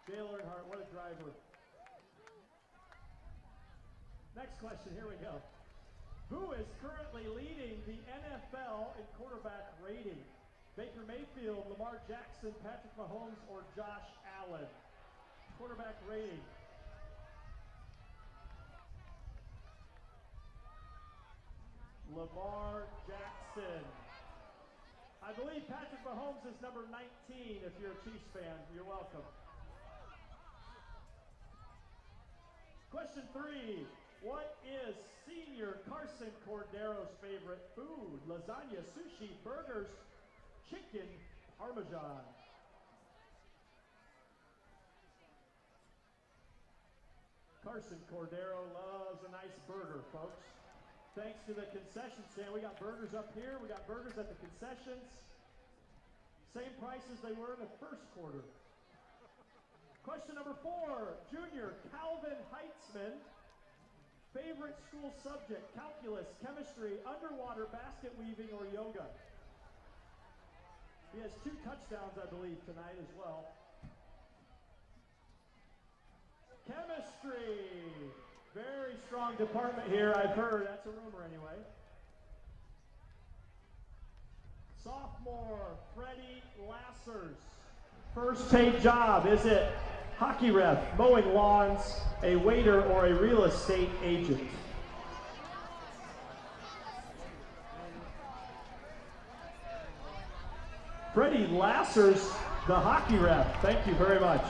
Dale Earnhardt, what a driver. Next question, here we go. Who is currently leading the NFL in quarterback rating? Baker Mayfield, Lamar Jackson, Patrick Mahomes, or Josh Allen? Quarterback rating. Lamar Jackson. I believe Patrick Mahomes is number 19 if you're a Chiefs fan. You're welcome. Question 3. What is senior Carson Cordero's favorite food? Lasagna, sushi, burgers, chicken parmesan. Carson Cordero loves a nice burger, folks. Thanks to the concession stand, we got burgers up here. We got burgers at the concessions. Same price as they were in the first quarter. Question number 4, junior Calvin Heitzman. Favorite school subject, calculus, chemistry, underwater basket weaving, or yoga? He has 2 touchdowns, I believe, tonight as well. Chemistry. Very strong department here, I've heard. That's a rumor anyway. Sophomore Freddie Lassers. First paid job, is it hockey ref, mowing lawns, a waiter, or a real estate agent? Freddie Lassers, the hockey ref. Thank you very much.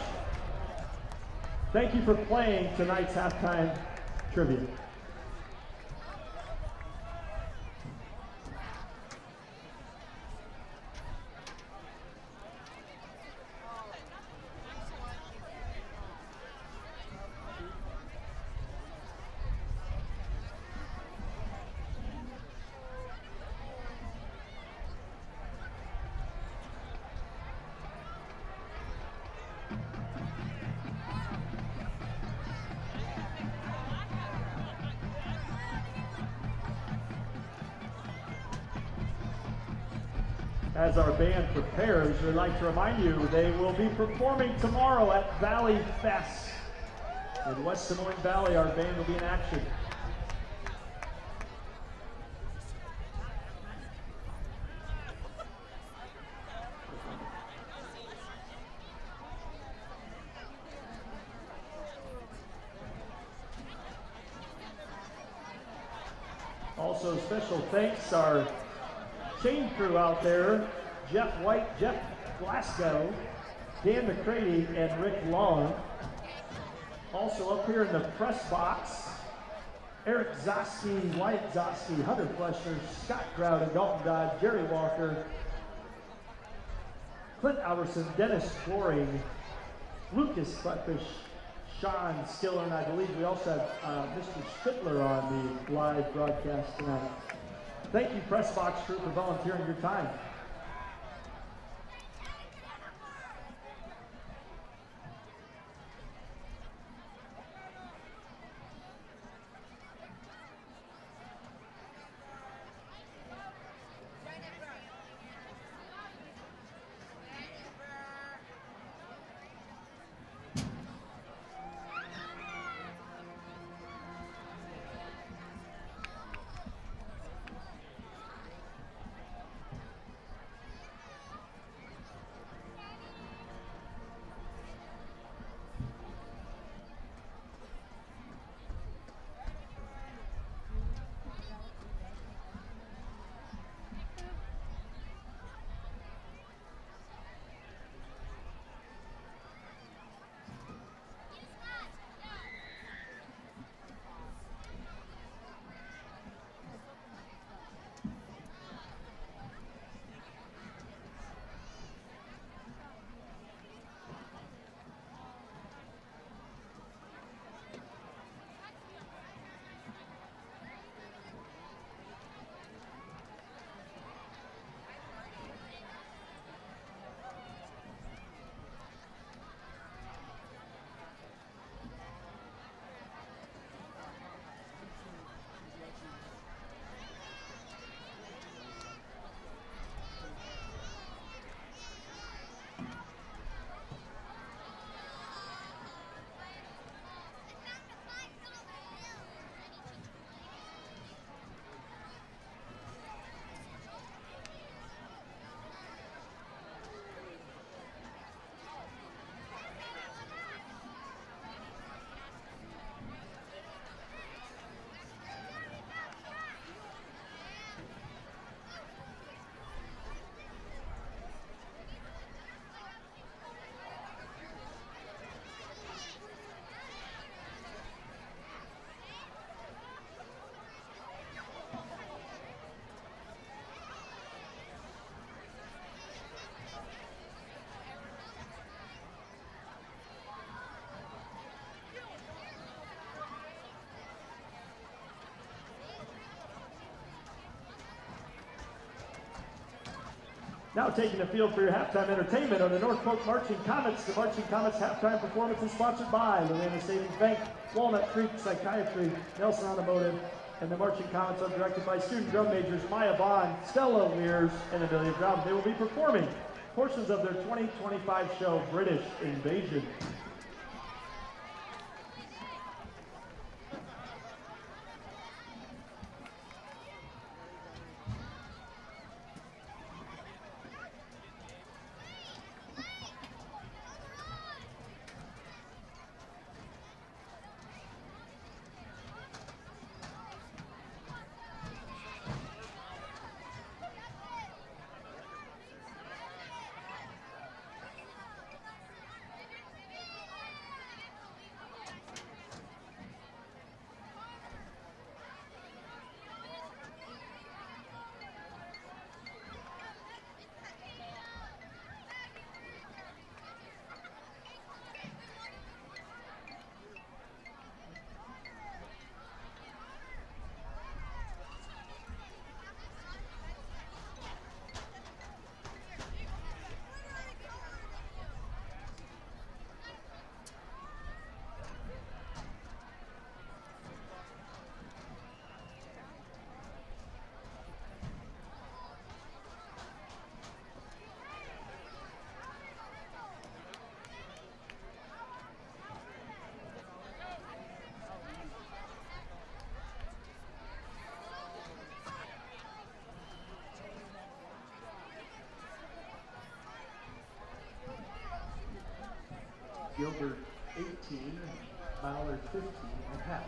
Thank you for playing tonight's halftime trivia. As our band prepares, we'd like to remind you they will be performing tomorrow at Valley Fest. In West Des Moines Valley, our band will be in action. Also, special thanks our chain crew out there, Jeff White, Jeff Glasgow, Dan McCready, and Rick Long. Also up here in the press box, Eric Zosky, Wyatt Zosky, Hunter Fleshner, Scott Crowd, and Dalton Dodd, Jerry Walker, Clint Alverson, Dennis Floring, Lucas Flatfish, Sean Stiller, and I believe we also have Mr. Spittler on the live broadcast tonight. Thank you, press box crew, for volunteering your time. Now taking the field for your halftime entertainment are the North Polk Marching Comets. The Marching Comets halftime performance is sponsored by Lorena Savings Bank, Walnut Creek Psychiatry, Nelson Automotive, and the Marching Comets are directed by student drum majors Maya Bond, Stella Lears, and Amelia Brown. They will be performing portions of their 2025 show, British Invasion. Gilbert 18, Mallard 15 and half.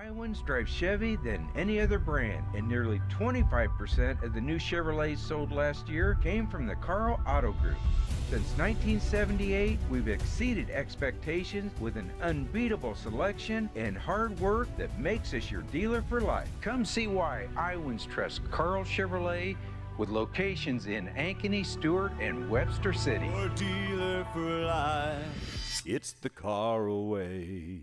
Iowans drive Chevy than any other brand, and nearly 25% of the new Chevrolets sold last year came from the Carl Auto Group. Since 1978, we've exceeded expectations with an unbeatable selection and hard work that makes us your dealer for life. Come see why Iowans trust Carl Chevrolet, with locations in Ankeny, Stewart, and Webster City. Your dealer for life, it's the Carl way.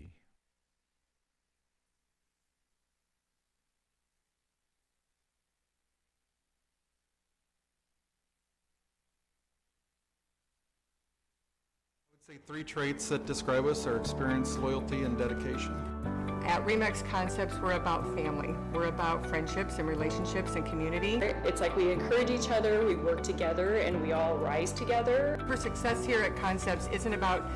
I would say 3 traits that describe us are experience, loyalty, and dedication. At Remax Concepts, we're about family. We're about friendships and relationships and community. It's like we encourage each other, we work together, and we all rise together. For success here at Concepts isn't about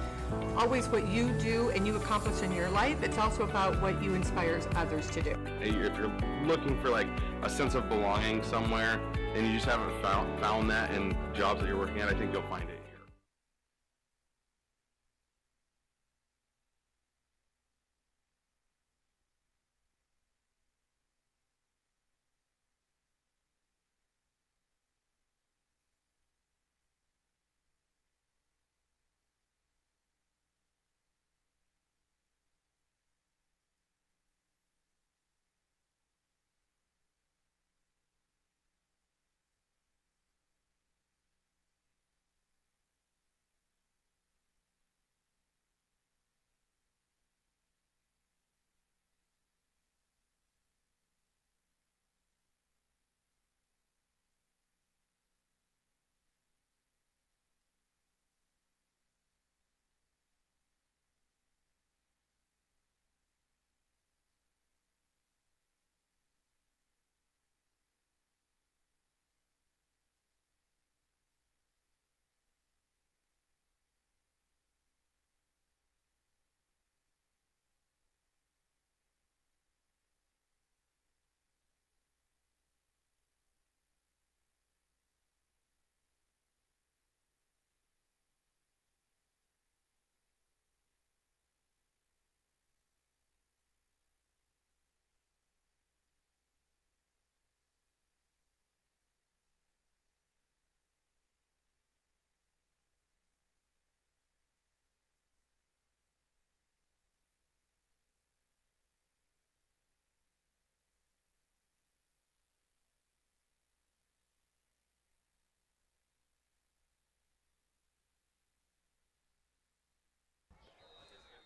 always what you do and you accomplish in your life. It's also about what you inspire others to do. If you're looking for like a sense of belonging somewhere and you just haven't found that in jobs that you're working at, I think you'll find it.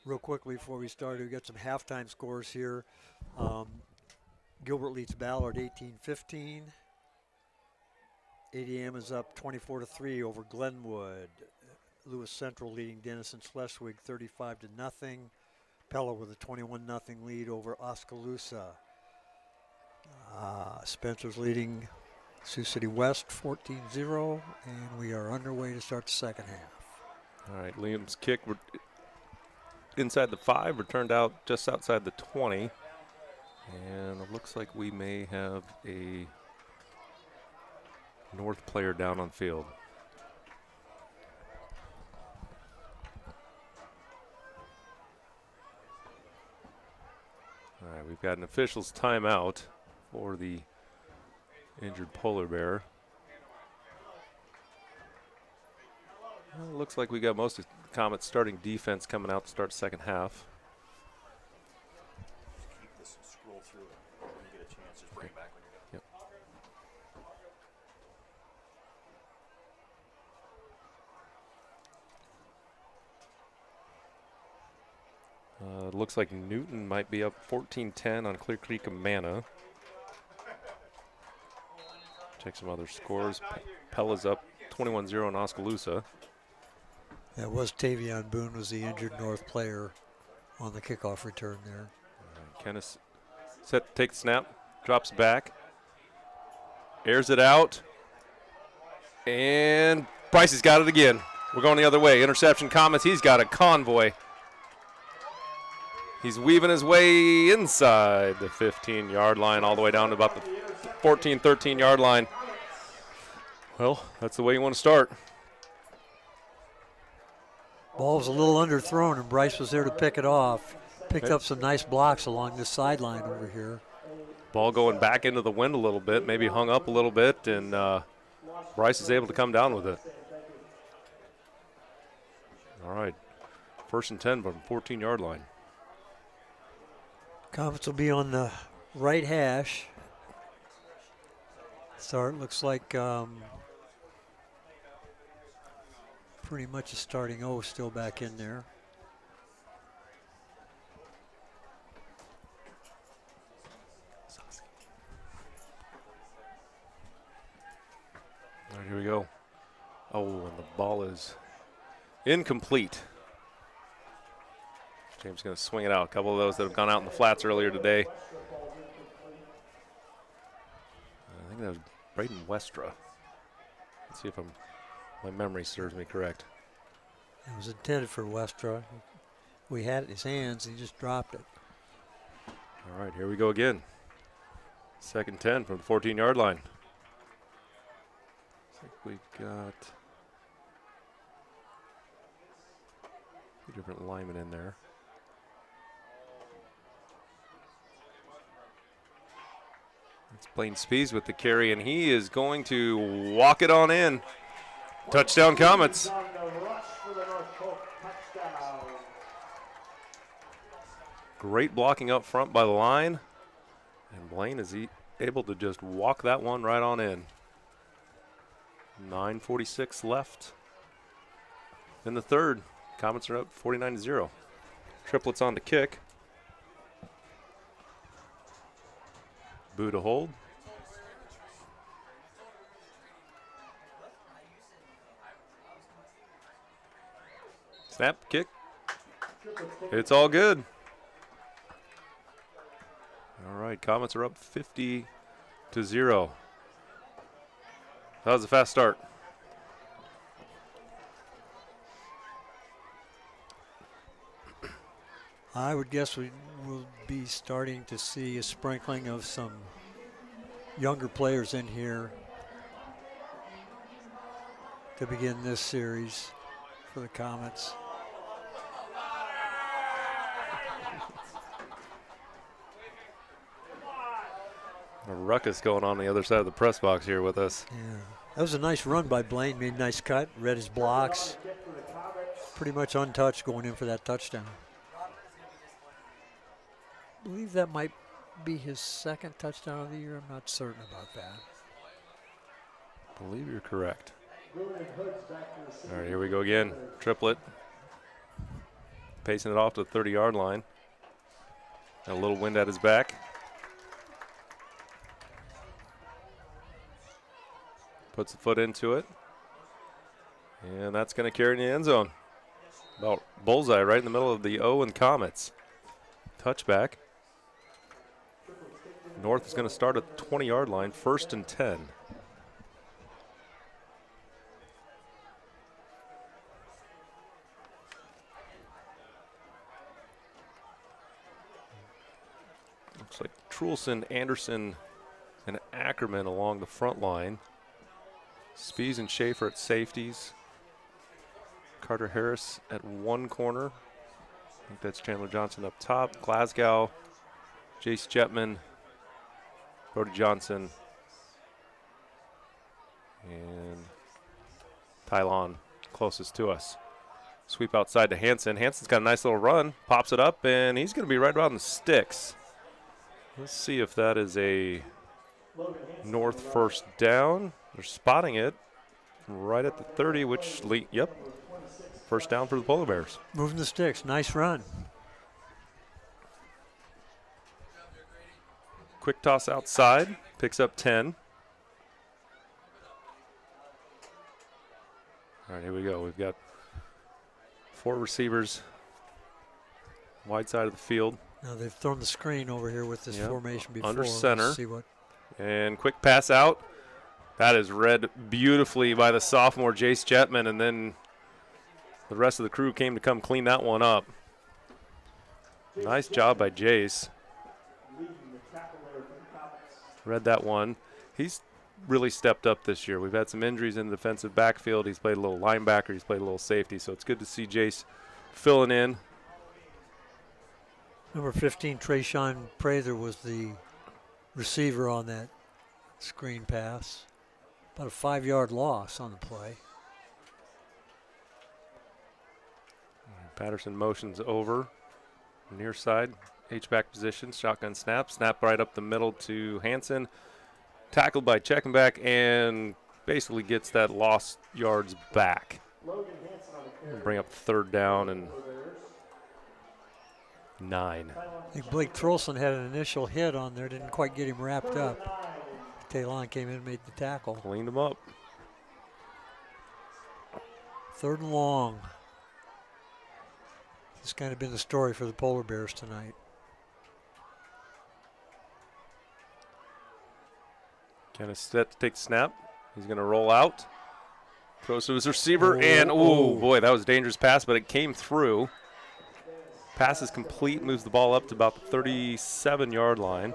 Real quickly before we start, we got some halftime scores here. Gilbert leads Ballard 18-15. ADM is up 24-3 over Glenwood. Lewis Central leading Denison Schleswig 35-0. Pella with a 21-0 lead over Oskaloosa. Spencer's leading Sioux City West 14-0, and we are underway to start the second half. All right, Liam's kick inside the 5, returned out just outside the 20. And it looks like we may have a North player down on field. All right, we've got an official's timeout for the injured polar bear. Well, it looks like we got most of Comet's starting defense coming out to start second half. Just keep this and scroll through it. When you get a chance, just bring it back when you're done. It looks like Newton might be up 14-10 on Clear Creek Amana. Check some other scores. Pella's up 21-0 on Oskaloosa. That was Tavion Boone was the injured North player on the kickoff return there. Kenneth set to take the snap, drops back, airs it out, and Price has got it again. We're going the other way. Interception Comets. He's got a convoy. He's weaving his way inside the 15-yard line all the way down to about the 14, 13-yard line. Well, that's the way you want to start. Ball was a little underthrown, and Bryce was there to pick it off. Picked up some nice blocks along this sideline over here. Ball going back into the wind a little bit, maybe hung up a little bit, and Bryce is able to come down with it. All right, 1st and 10 from the 14-yard line. Comets will be on the right hash. Start looks like pretty much a starting O still back in there. All right, here we go. Oh, and the ball is incomplete. James going to swing it out. A couple of those that have gone out in the flats earlier today. I think that was Braden Westra. Let's see if my memory serves me correct. It was intended for Westra. We had it in his hands, and he just dropped it. All right, here we go again. 2nd and 10 from the 14-yard line. I think we've got two different linemen in there. It's Blaine Spees with the carry, and he is going to walk it on in. Touchdown, Comets. Great blocking up front by the line, and Blaine is able to just walk that one right on in. 9:46 left in the 3rd. Comets are up 49-0. Triplets on to kick. Boo to hold. Snap, kick. It's all good. All right, Comets are up 50-0. That was a fast start. I would guess we will be starting to see a sprinkling of some younger players in here to begin this series for the Comets. A ruckus going on the other side of the press box here with us. Yeah, that was a nice run by Blaine. Made a nice cut, read his blocks. Pretty much untouched going in for that touchdown. I believe that might be his 2nd touchdown of the year. I'm not certain about that. I believe you're correct. All right, here we go again. Triplet. Pacing it off to the 30-yard line. Got a little wind at his back. Puts the foot into it. And that's going to carry in the end zone. About bullseye right in the middle of the O and Comets. Touchback. North is going to start at the 20-yard line, 1st and 10. Looks like Trulson, Anderson, and Ackerman along the front line. Spees and Schaefer at safeties. Carter Harris at one corner. I think that's Chandler Johnson up top. Glasgow, Jace Jetman, Brody Johnson, and Tylon closest to us. Sweep outside to Hanson. Hanson's got a nice little run, pops it up, and he's going to be right around the sticks. Let's see if that is a North 1st down. They're spotting it right at the 30, which, yep, 1st down for the Polar Bears. Moving the sticks, nice run. Quick toss outside, picks up 10. All right, here we go. We've got 4 receivers, wide side of the field. Now they've thrown the screen over here with this formation before. Under center. Let's see what. And quick pass out. That is read beautifully by the sophomore Jace Jetman, and then the rest of the crew came to come clean that one up. Nice job by Jace. Read that one. He's really stepped up this year. We've had some injuries in the defensive backfield. He's played a little linebacker. He's played a little safety. So it's good to see Jace filling in. Number 15, Trayshawn Prather was the receiver on that screen pass. About a 5-yard loss on the play. Patterson motions over. Near side, H-back position, shotgun snap. Snap right up the middle to Hansen. Tackled by Checkenback and basically gets that lost yards back. Bring up third down and 9. I think Blake Trolson had an initial hit on there, didn't quite get him wrapped up. Talon came in and made the tackle. Cleaned him up. 3rd and long. It's kind of been the story for the Polar Bears tonight. Kenneth set to take the snap. He's going to roll out. Throws to his receiver, and oh boy, that was a dangerous pass, but it came through. Pass is complete, moves the ball up to about the 37-yard line.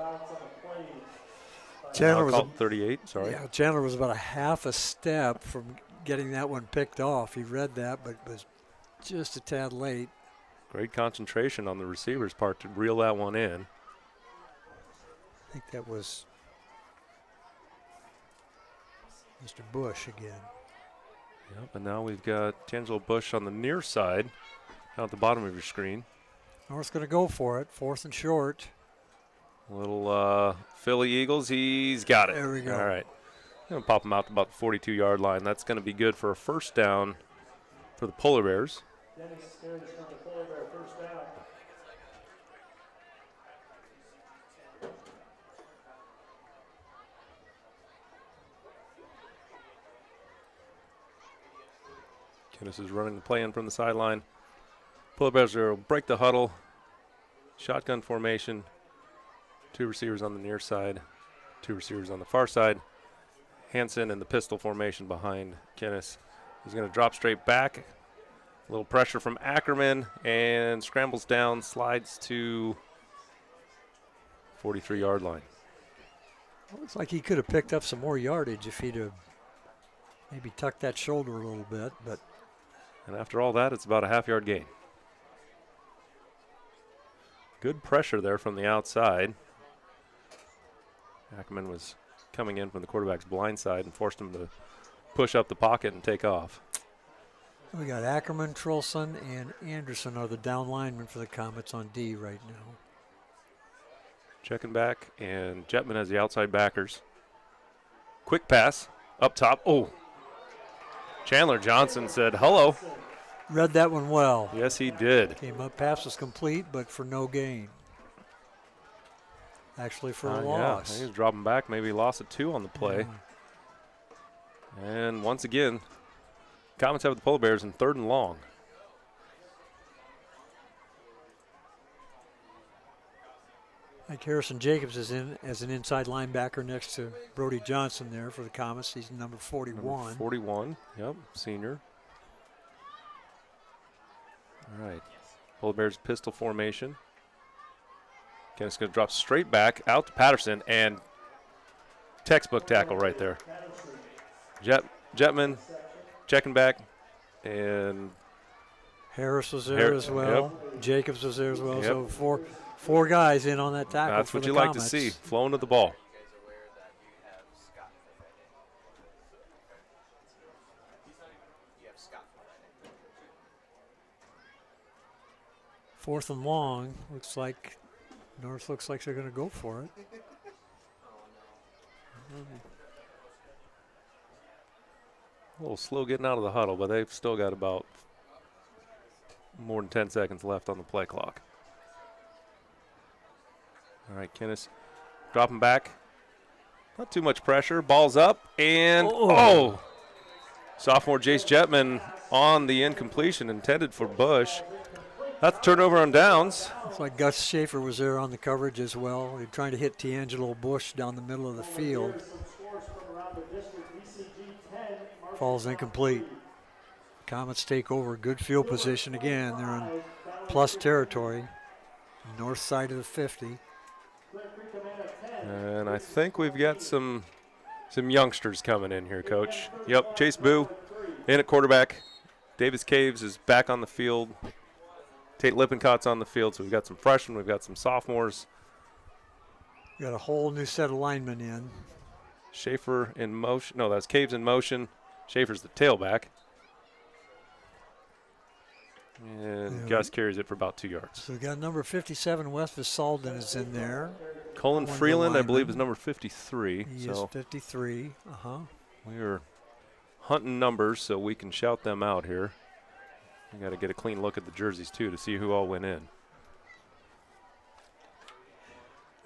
Chandler was 38, sorry. Yeah, Chandler was about a half a step from getting that one picked off. He read that, but was just a tad late. Great concentration on the receiver's part to reel that one in. I think that was Mr. Bush again. Yep, and now we've got Tangelo Bush on the near side, down at the bottom of your screen. North's going to go for it, 4th and short. Little Philly Eagles, he's got it. There we go. All right. Going to pop him out to about the 42-yard line. That's going to be good for a first down for the Polar Bears. Kenneth is running the play in from the sideline. Polar Bears will break the huddle. Shotgun formation. 2 receivers on the near side. 2 receivers on the far side. Hansen in the pistol formation behind Kenneth. He's going to drop straight back. A little pressure from Ackerman and scrambles down, slides to 43-yard line. Looks like he could have picked up some more yardage if he'd have maybe tucked that shoulder a little bit, but. And after all that, it's about a half-yard gain. Good pressure there from the outside. Ackerman was coming in from the quarterback's blind side and forced him to push up the pocket and take off. We got Ackerman, Trolson, and Anderson are the down linemen for the Comets on D right now. Checking back, and Jetman has the outside backers. Quick pass up top. Oh, Chandler Johnson said hello. Read that one well. Yes, he did. Came up, pass was complete, but for no gain. Actually for a loss. Yeah, he was dropping back, maybe loss of 2 on the play. Yeah. And once again, Comets have the Polar Bears in 3rd and long. Mike Harrison Jacobs is in as an inside linebacker next to Brody Johnson there for the Comets. He's number 41. Number 41, yep, senior. All right, Polar Bears pistol formation. Kenneth's going to drop straight back out to Patterson, and textbook tackle right there. Jetman checking back, and Harris was there as well. Yep. Jacobs was there as well. Yep. So four guys in on that tackle. That's for what the you Comets. like to see, flowing to the ball. Fourth and long. North looks like they're going to go for it. A little slow getting out of the huddle, but they've still got about more than 10 seconds left on the play clock. All right, Kenneth dropping back. Not too much pressure. Ball's up, and sophomore Jace Jetman on the incompletion intended for Bush. That's a turnover on downs. Looks like Gus Schaefer was there on the coverage as well. They're trying to hit Tangelo Bush down the middle of the field. Falls incomplete. Comets take over. Good field position again. They're in plus territory. North side of the 50. And I think we've got some youngsters coming in here, Coach. Yep, Chase Boo in at quarterback. Davis Caves is back on the field. Tate Lippincot's on the field, so we've got some freshmen, we've got some sophomores. Got a whole new set of linemen in. Schaefer in motion. No, that's Caves in motion. Schaefer's the tailback. And Gus carries it for about 2 yards. So we got number 57, Wes Visalden is in there. Colin Freeland, I believe, is number 53. He is 53. We are hunting numbers so we can shout them out here. We got to get a clean look at the jerseys, too, to see who all went in.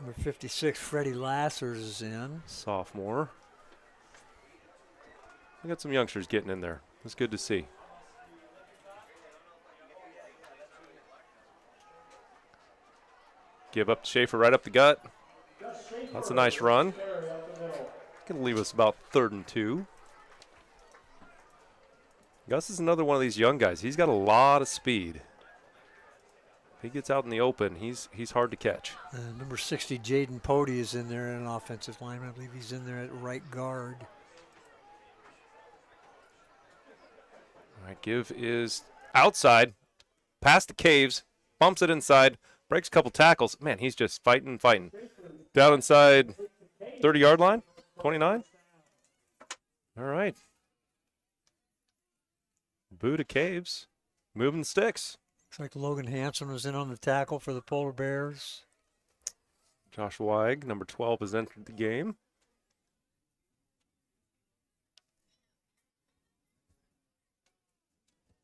Number 56, Freddie Lassers is in. Sophomore. We got some youngsters getting in there. That's good to see. Give up to Schaefer right up the gut. That's a nice run. Going to leave us about 3rd and 2. Gus is another one of these young guys. He's got a lot of speed. If he gets out in the open, he's hard to catch. Number 60, Jaden Pody is in there, an offensive lineman. I believe he's in there at right guard. All right, give is outside, past the Caves, bumps it inside, breaks a couple tackles. Man, he's just fighting. Down inside 30-yard line, 29. All right. Boo to Caves, moving sticks. Looks like Logan Hanson was in on the tackle for the Polar Bears. Josh Weig, number 12, has entered the game.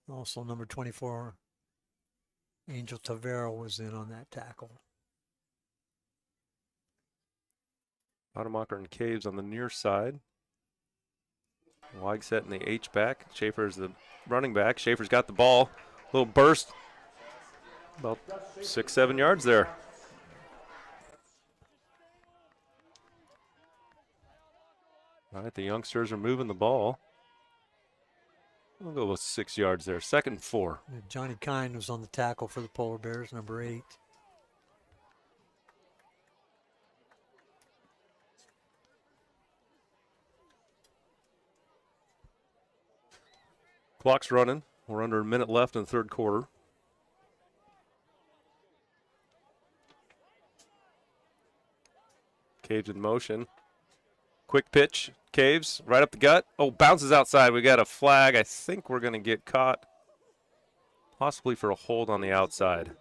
Also, number 24, Angel Tavera was in on that tackle. Rademacher and Caves on the near side. Weig set in the H-back. Schaefer's the running back. Schaefer's got the ball. Little burst. About 6-7 yards there. All right, the youngsters are moving the ball. We'll go with 6 yards there. 2nd and 4. Johnny Kine was on the tackle for the Polar Bears, number 8. Clock's running. We're under a minute left in the 3rd quarter. Caves in motion. Quick pitch. Caves right up the gut. Oh, bounces outside. We got a flag. I think we're going to get caught possibly for a hold on the outside.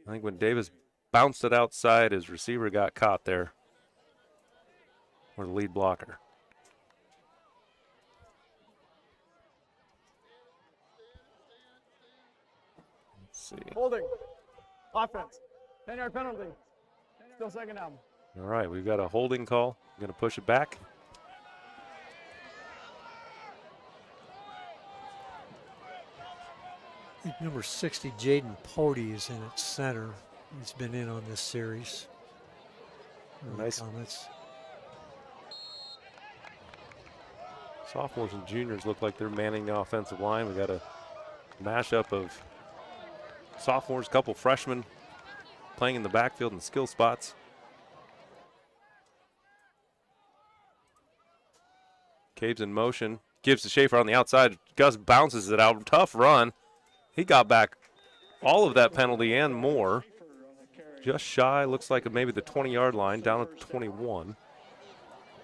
I think when Davis bounced it outside, his receiver got caught there. Or the lead blocker. Let's see. Holding. Offense. 10-yard penalty. Still 2nd down. All right, we've got a holding call. Going to push it back. I think number 60, Jaden Pody, is in at center. He's been in on this series. Nice. Comets. Sophomores and juniors look like they're manning the offensive line. We got a mashup of sophomores, couple freshmen playing in the backfield and skill spots. Caves in motion, gives to Schaefer on the outside. Gus bounces it out. Tough run. He got back all of that penalty and more. Just shy, looks like maybe the 20-yard line, down at 21.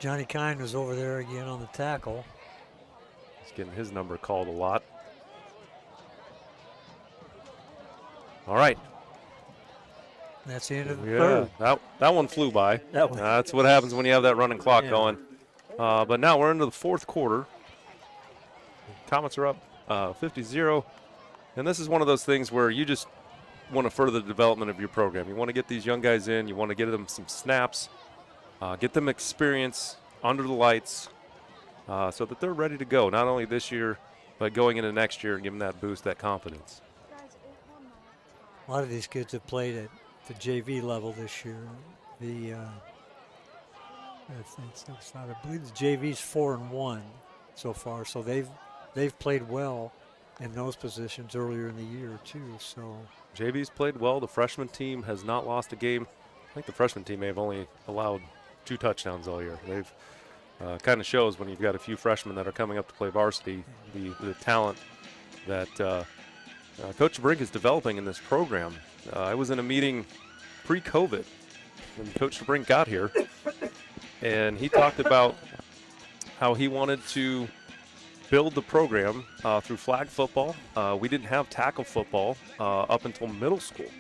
Johnny Kine was over there again on the tackle. He's getting his number called a lot. All right. That's the end of the third. That one flew by. That's what happens when you have that running clock going. But now we're into the 4th quarter. Comets are up 50-0. And this is one of those things where you just want to further the development of your program. You want to get these young guys in. You want to get them some snaps, get them experience under the lights so that they're ready to go, not only this year, but going into next year and give them that boost, that confidence. A lot of these kids have played at the JV level this year. I believe the JV's 4-1 so far, so they've played well in those positions earlier in the year too. So JV's played well. The freshman team has not lost a game. I think the freshman team may have only allowed 2 touchdowns all year. They've kind of shows when you've got a few freshmen that are coming up to play varsity, the talent that Coach Brink is developing in this program. I was in a meeting pre-COVID when Coach Brink got here, and he talked about how he wanted to build the program through flag football. We didn't have tackle football up until middle school.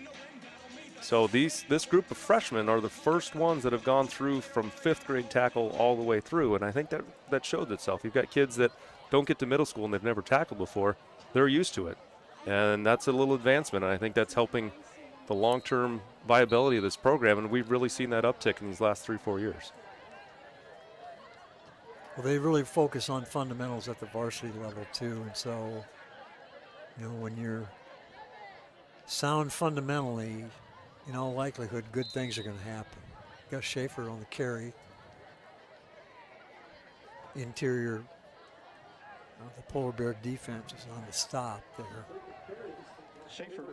So this group of freshmen are the first ones that have gone through from 5th grade tackle all the way through, and I think that showed itself. You've got kids that don't get to middle school and they've never tackled before. They're used to it, and that's a little advancement, and I think that's helping the long-term viability of this program, and we've really seen that uptick in these last 3-4 years. Well, they really focus on fundamentals at the varsity level too, and so, when you're sound fundamentally, in all likelihood, good things are going to happen. Got Schaefer on the carry. Interior, the Polar Bear defense is on the stop there.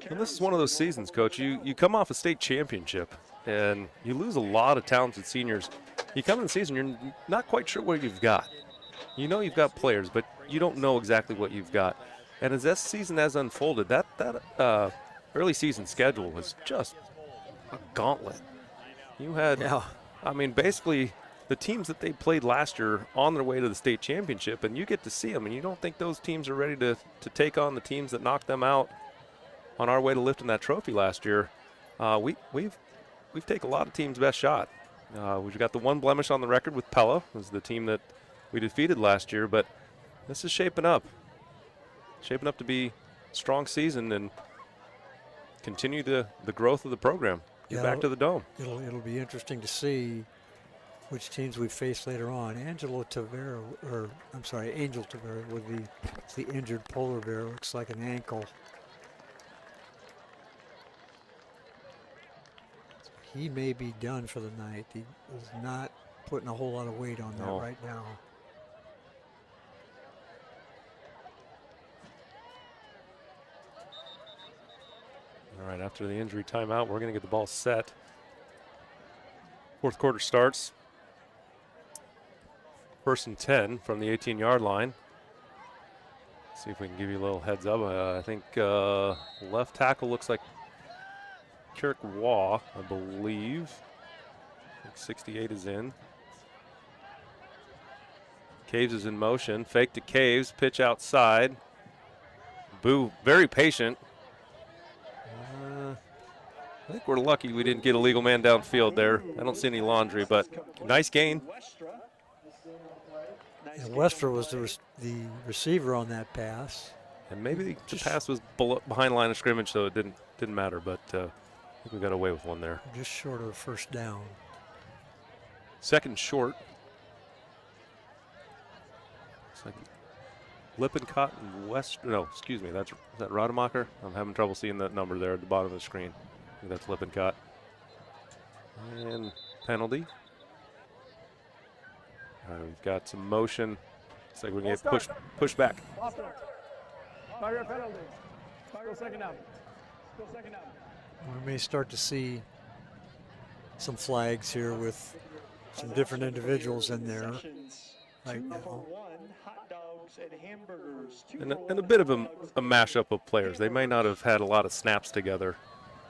And this is one of those seasons, Coach. You come off a state championship, and you lose a lot of talented seniors. You come in the season, you're not quite sure what you've got. You know you've got players, but you don't know exactly what you've got. And as this season has unfolded, that early season schedule was just a gauntlet. You had, basically the teams that they played last year on their way to the state championship, and you get to see them, and you don't think those teams are ready to take on the teams that knocked them out on our way to lifting that trophy last year. We've taken a lot of teams' best shot. We've got the one blemish on the record with Pella, was the team that we defeated last year, but this is shaping up to be a strong season and continue the growth of the program. Get back to the Dome. It'll be interesting to see which teams we face later on. Angel Tavera with the injured Polar Bear. Looks like an ankle. He may be done for the night. He is not putting a whole lot of weight on that right now. All right, after the injury timeout, we're going to get the ball set. Fourth quarter starts. 1st and 10 from the 18-yard line. See if we can give you a little heads up. I think left tackle looks like Kirk Waugh, I believe. I think 68 is in. Caves is in motion. Fake to Caves. Pitch outside. Boo, very patient. I think we're lucky we didn't get a legal man downfield there. I don't see any laundry, but nice gain. And Westra was the receiver on that pass. And maybe the pass was behind line of scrimmage, so it didn't matter, but I think we got away with one there. Just short of a first down. 2nd short. Looks like Lippincott and is that Rademacher? I'm having trouble seeing that number there at the bottom of the screen. I think that's Lippincott. And penalty. All right, we've got some motion. Looks like we're going to get pushed back. 5-yard penalty. Still second down. We may start to see some flags here with some different individuals in there right now. And a bit of a mashup of players. They may not have had a lot of snaps together.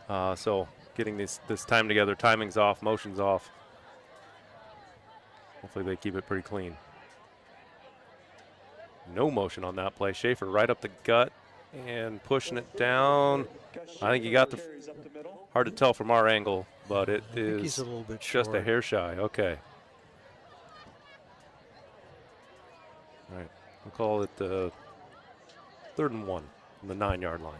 So getting this time together, timing's off, motion's off. Hopefully they keep it pretty clean. No motion on that play. Schaefer right up the gut and pushing it down. I think he got hard to tell from our angle, but it is he's a little bit just short. a hair shy. Okay. All right. We'll call it 3rd and 1 on the 9-yard line.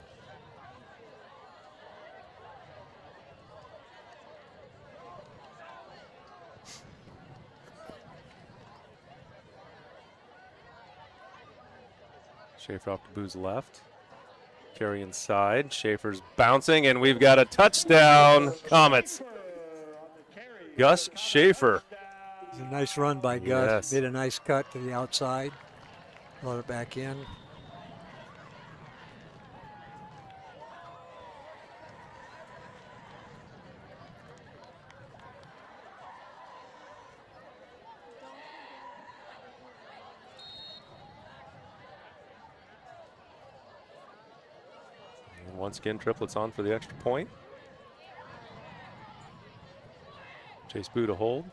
Schaefer off to Boo's left. Carry inside. Schaefer's bouncing, and we've got a touchdown. Comets. Gus Schaefer. It's a nice run by Gus. Yes. Made a nice cut to the outside. Brought it back in. And once again, triplets on for the extra point. Chase Boo to hold.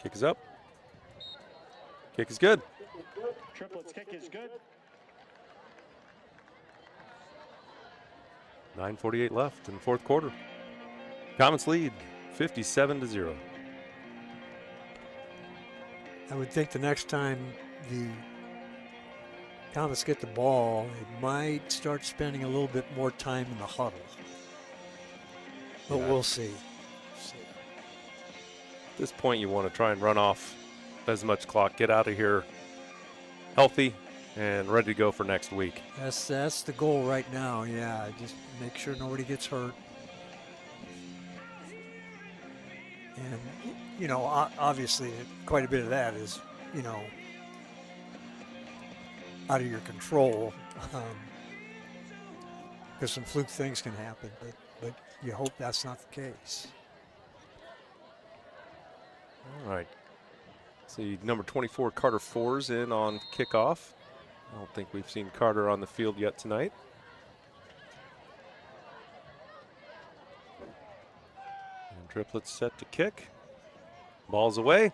Kick is up. Kick is good. Triplets kick is good. 9:48 left in the fourth quarter. Comets lead 57-0. I would think the next time the Comets get the ball, they might start spending a little bit more time in the huddle. But we'll see. At this point, you want to try and run off as much clock, get out of here healthy and ready to go for next week. That's the goal right now, yeah. Just make sure nobody gets hurt. And, you know, obviously quite a bit of that is, you know, out of your control. Because some fluke things can happen, but you hope that's not the case. All right. See, number 24, Carter Fours in on kickoff. I don't think we've seen Carter on the field yet tonight. And triplets set to kick. Ball's away.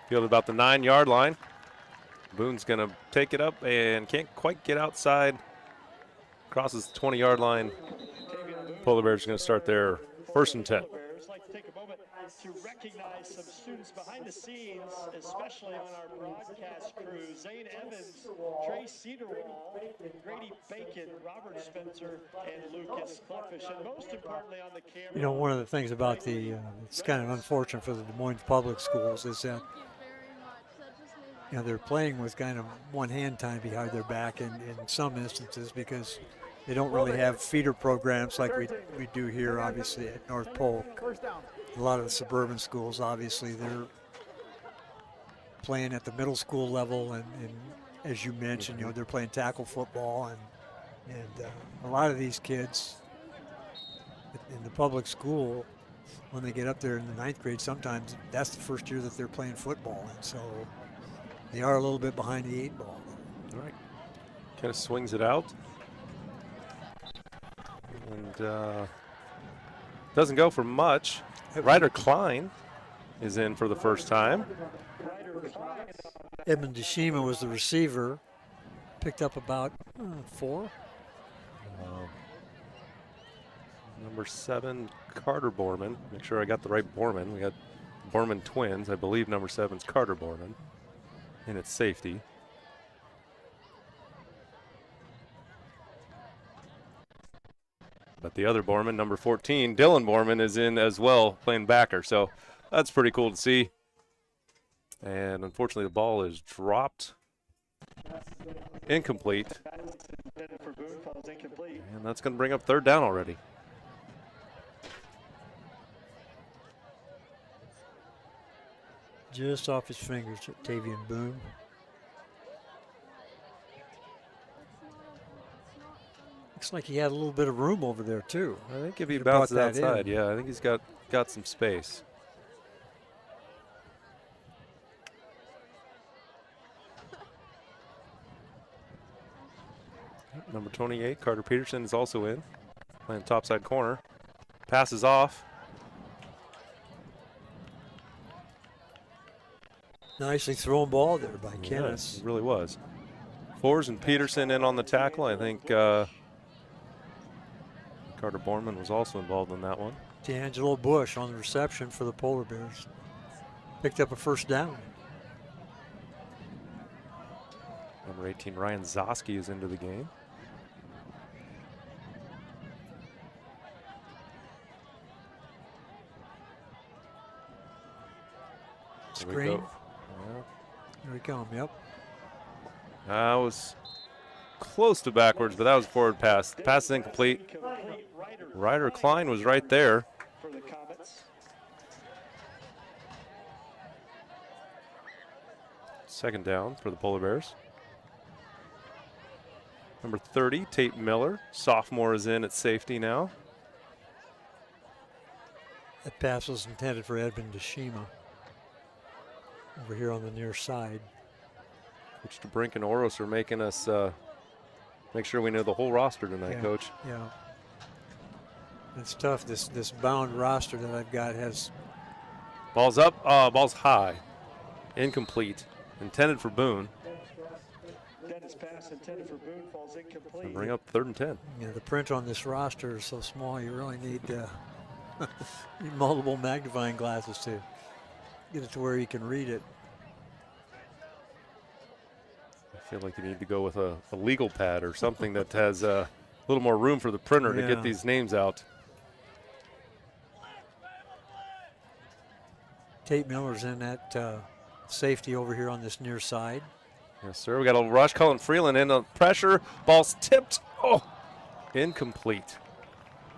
Fielded about the 9-yard line. Boone's going to take it up and can't quite get outside. Crosses the 20-yard line. Polar Bears are going to start their 1st and 10. To recognize some students behind the scenes, especially on our broadcast crew. Zane Evans, Trey Cedarwall, Grady Bacon, Robert Spencer, and Lucas Clubfish. And most importantly on the camera. You know, one of the things about the, it's kind of unfortunate for the Des Moines public schools is that, you know, they're playing with kind of one hand tied behind their back in some instances because they don't really have feeder programs like we do here, obviously, at North Polk. A lot of the suburban schools, obviously, they're playing at the middle school level, and as you mentioned, you know, they're playing tackle football, and a lot of these kids in the public school, when they get up there in the 9th grade, sometimes that's the first year that they're playing football, and so they are a little bit behind the 8 ball. All right, kind of swings it out, and doesn't go for much. Ryder Klein is in for the first time. Edmund DeShima was the receiver. Picked up about 4. Number 7, Carter Borman. Make sure I got the right Borman. We got Borman twins. I believe number 7's Carter Borman. And it's safety. But the other Borman, number 14, Dylan Borman, is in as well, playing backer. So that's pretty cool to see. And unfortunately, the ball is dropped. Incomplete. And that's going to bring up 3rd down already. Just off his fingers, Tavian Boone. Looks like he had a little bit of room over there too. I think if he bounces outside, yeah, I think he's got some space. Number 28, Carter Peterson, is also in, playing topside corner. Passes off. Nicely thrown ball there by Kennis. Yeah, it really was. Fours and Peterson in on the tackle. I think Carter Borman was also involved in that one. D'Angelo Bush on the reception for the Polar Bears. Picked up a 1st down. Number 18, Ryan Zosky, is into the game. Screen. Here we come, yep. That was close to backwards, but that was a forward pass. The pass is incomplete. Ryder Klein was right there. For the Comets. 2nd down for the Polar Bears. Number 30, Tate Miller, sophomore, is in at safety now. That pass was intended for Edmund DeShima over here on the near side. Coach DeBrink and Oros are making us make sure we know the whole roster tonight, Coach. Yeah. It's tough. This bound roster that I've got has. Ball's up. Ball's high. Incomplete. Intended for Boone. Dennis pass intended for Boone falls incomplete. And bring up 3rd and 10. Yeah, the print on this roster is so small. You really need multiple magnifying glasses to get it to where you can read it. I feel like you need to go with a legal pad or something that has a little more room for the printer to get these names out. Tate Miller's in that safety over here on this near side. Yes, sir. We got a rush. Cullen Freeland in on pressure. Ball's tipped. Oh, incomplete.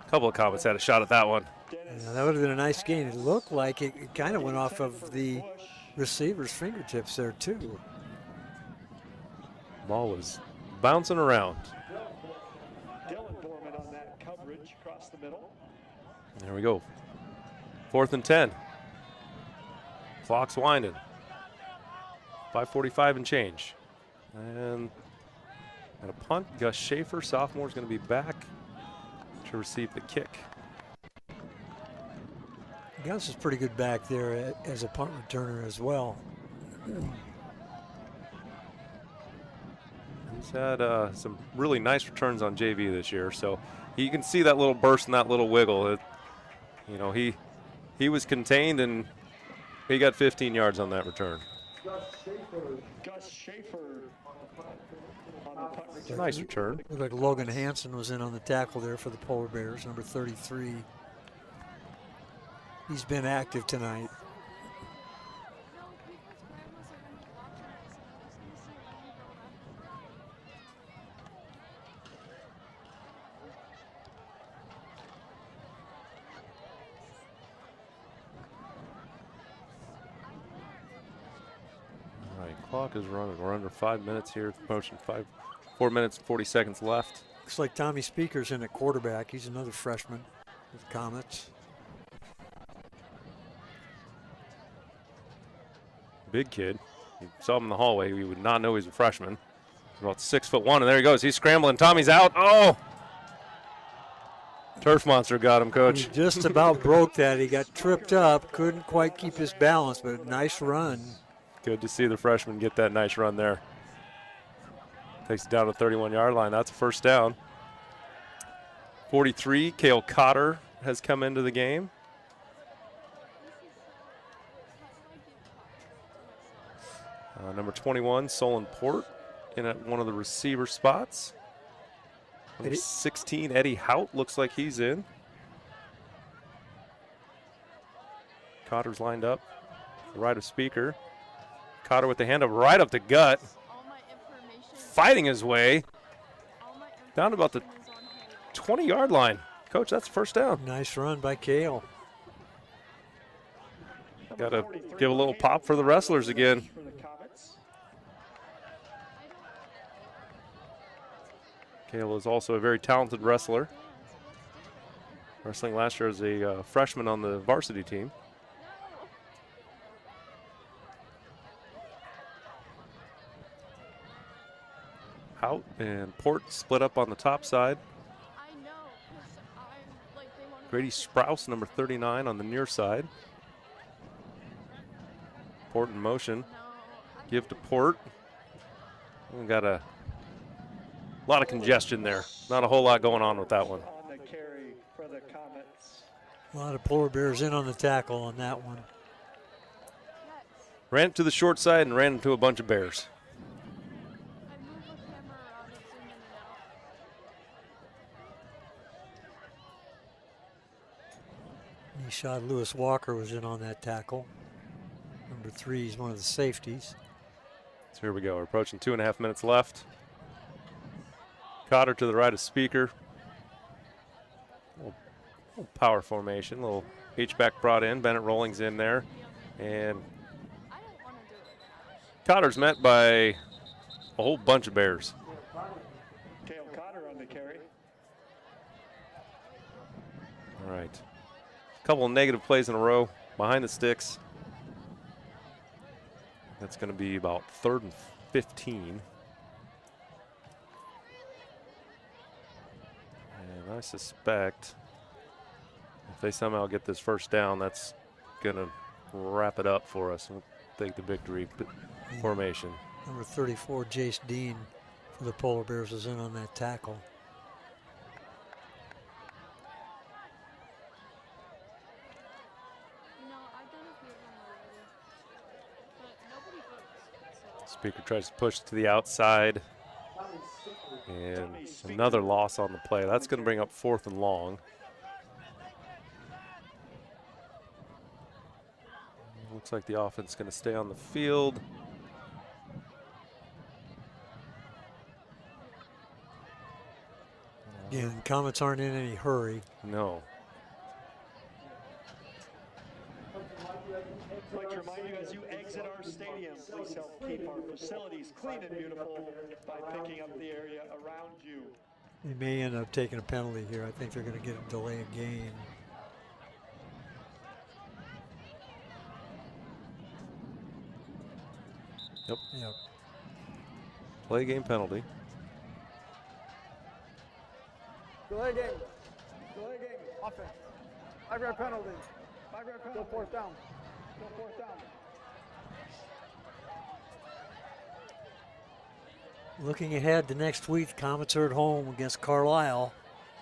A couple of Comets had a shot at that one. Yeah, that would have been a nice gain. It looked like it kind of went off of the receiver's fingertips there, too. Ball was bouncing around. Dylan Borman on that coverage across the middle. There we go. 4th and 10. Clock's winding. 5:45 and change. And at a punt, Gus Schaefer, sophomore, is going to be back to receive the kick. Gus is pretty good back there as a punt returner as well. He's had some really nice returns on JV this year, so you can see that little burst and that little wiggle. You know, he was contained and he got 15 yards on that return. Gus Schaefer on the punt return. Nice return. Looked like Logan Hansen was in on the tackle there for the Polar Bears, number 33. He's been active tonight. Clock is running. We're under 5 minutes here. Approaching 4 minutes and 40 seconds left. Looks like Tommy Speaker's in at quarterback. He's another freshman with Comets. Big kid. You saw him in the hallway. You would not know he's a freshman. He's about 6'1", and there he goes. He's scrambling. Tommy's out. Oh! Turf monster got him, Coach. He just about broke that. He got tripped up. Couldn't quite keep his balance, but nice run. Good to see the freshman get that nice run there. Takes it down to the 31-yard line. That's a first down. 43, Cale Cotter has come into the game. Number 21, Solon Port, in at one of the receiver spots. Number 16, Eddie Hout, looks like he's in. Cotter's lined up. Right of Speaker. Cotter with the hand up right up the gut. Fighting his way down to about the 20-yard line. Coach, that's first down. Nice run by Cale. Got to give a little pop for the wrestlers again. Cale is also a very talented wrestler. Wrestling last year as a freshman on the varsity team. Hout and Port split up on the top side. Grady Sprouse, number 39, on the near side. Port in motion. Give to Port. We got a lot of congestion there. Not a whole lot going on with that one. On the carry for the Comets. A lot of Polar Bears in on the tackle on that one. Ran to the short side and ran into a bunch of Bears. Nishad Lewis Walker was in on that tackle. Number 3 is one of the safeties. So here we go. We're approaching 2.5 minutes left. Cotter to the right of Speaker. Little power formation. Little H-back brought in. Bennett Rollings in there. And Cotter's met by a whole bunch of Bears. Cale Cotter on the carry. All right. A couple of negative plays in a row behind the sticks. That's going to be about third 15. And I suspect if they somehow get this first down, that's going to wrap it up for us. We'll take the victory formation. Number 34, Jace Dean for the Polar Bears is in on that tackle. Speaker tries to push to the outside. And another loss on the play. That's going to bring up 4th and long. Looks like the offense is going to stay on the field. Yeah, and Comets aren't in any hurry. No. I'd like to remind you, as you exit our stadium, please help keep our facilities clean and beautiful by picking up the area around you. They may end up taking a penalty here. I think they're going to get a delay of game. Yep. Yep. Play game penalty. Delay game. Delay game. Offense. 5-yard penalty. 5-yard penalty. Go 4th down. Go 4th down. Looking ahead to next week, Comets are at home against Carlisle.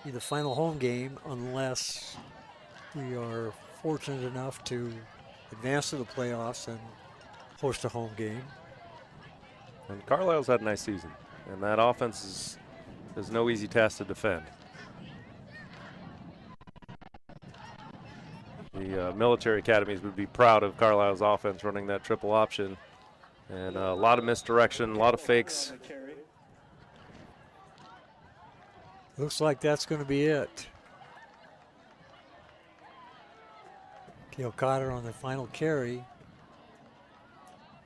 Be the final home game unless we are fortunate enough to advance to the playoffs and host a home game. And Carlisle's had a nice season, and that offense is no easy task to defend. The military academies would be proud of Carlisle's offense running that triple option. And a lot of misdirection, a lot of fakes. Looks like that's going to be it. Cale Cotter on the final carry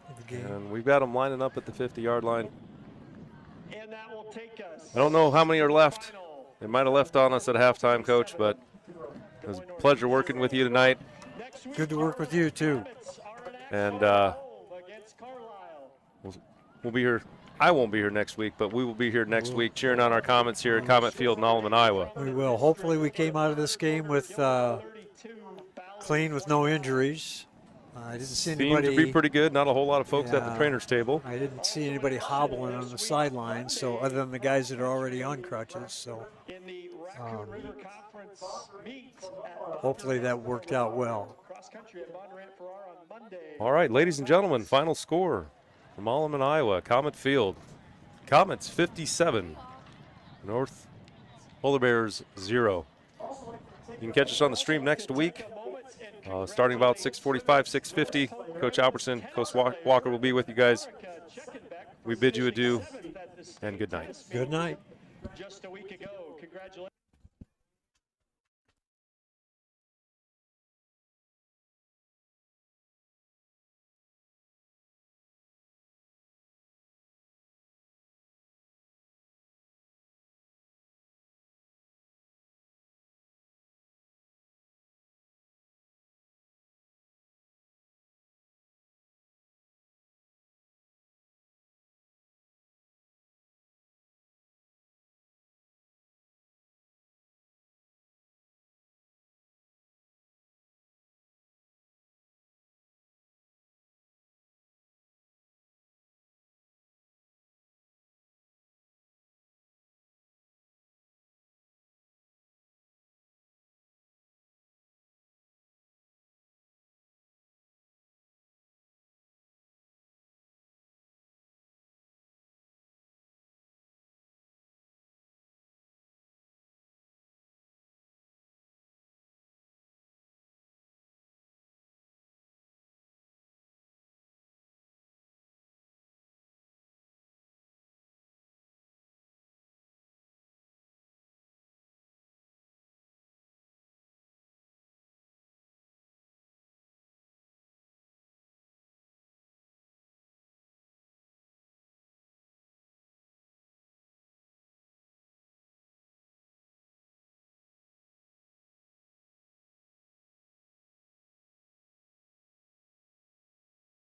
of the game. And we've got them lining up at the 50-yard line. And that will take us. I don't know how many are left. They might have left on us at halftime, Coach, but it was a pleasure working with you tonight. Good to work with you, too. And we'll be here. I won't be here next week, but we will be here next week cheering on our Comets here at Comet Field in Alleman, Iowa. We will. Hopefully we came out of this game with clean with no injuries. I didn't see anybody. Seemed to be pretty good. Not a whole lot of folks at the trainer's table. I didn't see anybody hobbling on the sidelines, so other than the guys that are already on crutches. So hopefully that worked out well. All right, ladies and gentlemen, final score from Alleman, Iowa, Comet Field. Comets 57, North Polar Bears 0. You can catch us on the stream next week, starting about 6:45, 6:50. Coach Albertson, Coach Walker will be with you guys. We bid you adieu and good night. Good night. Just a week ago, congratulations.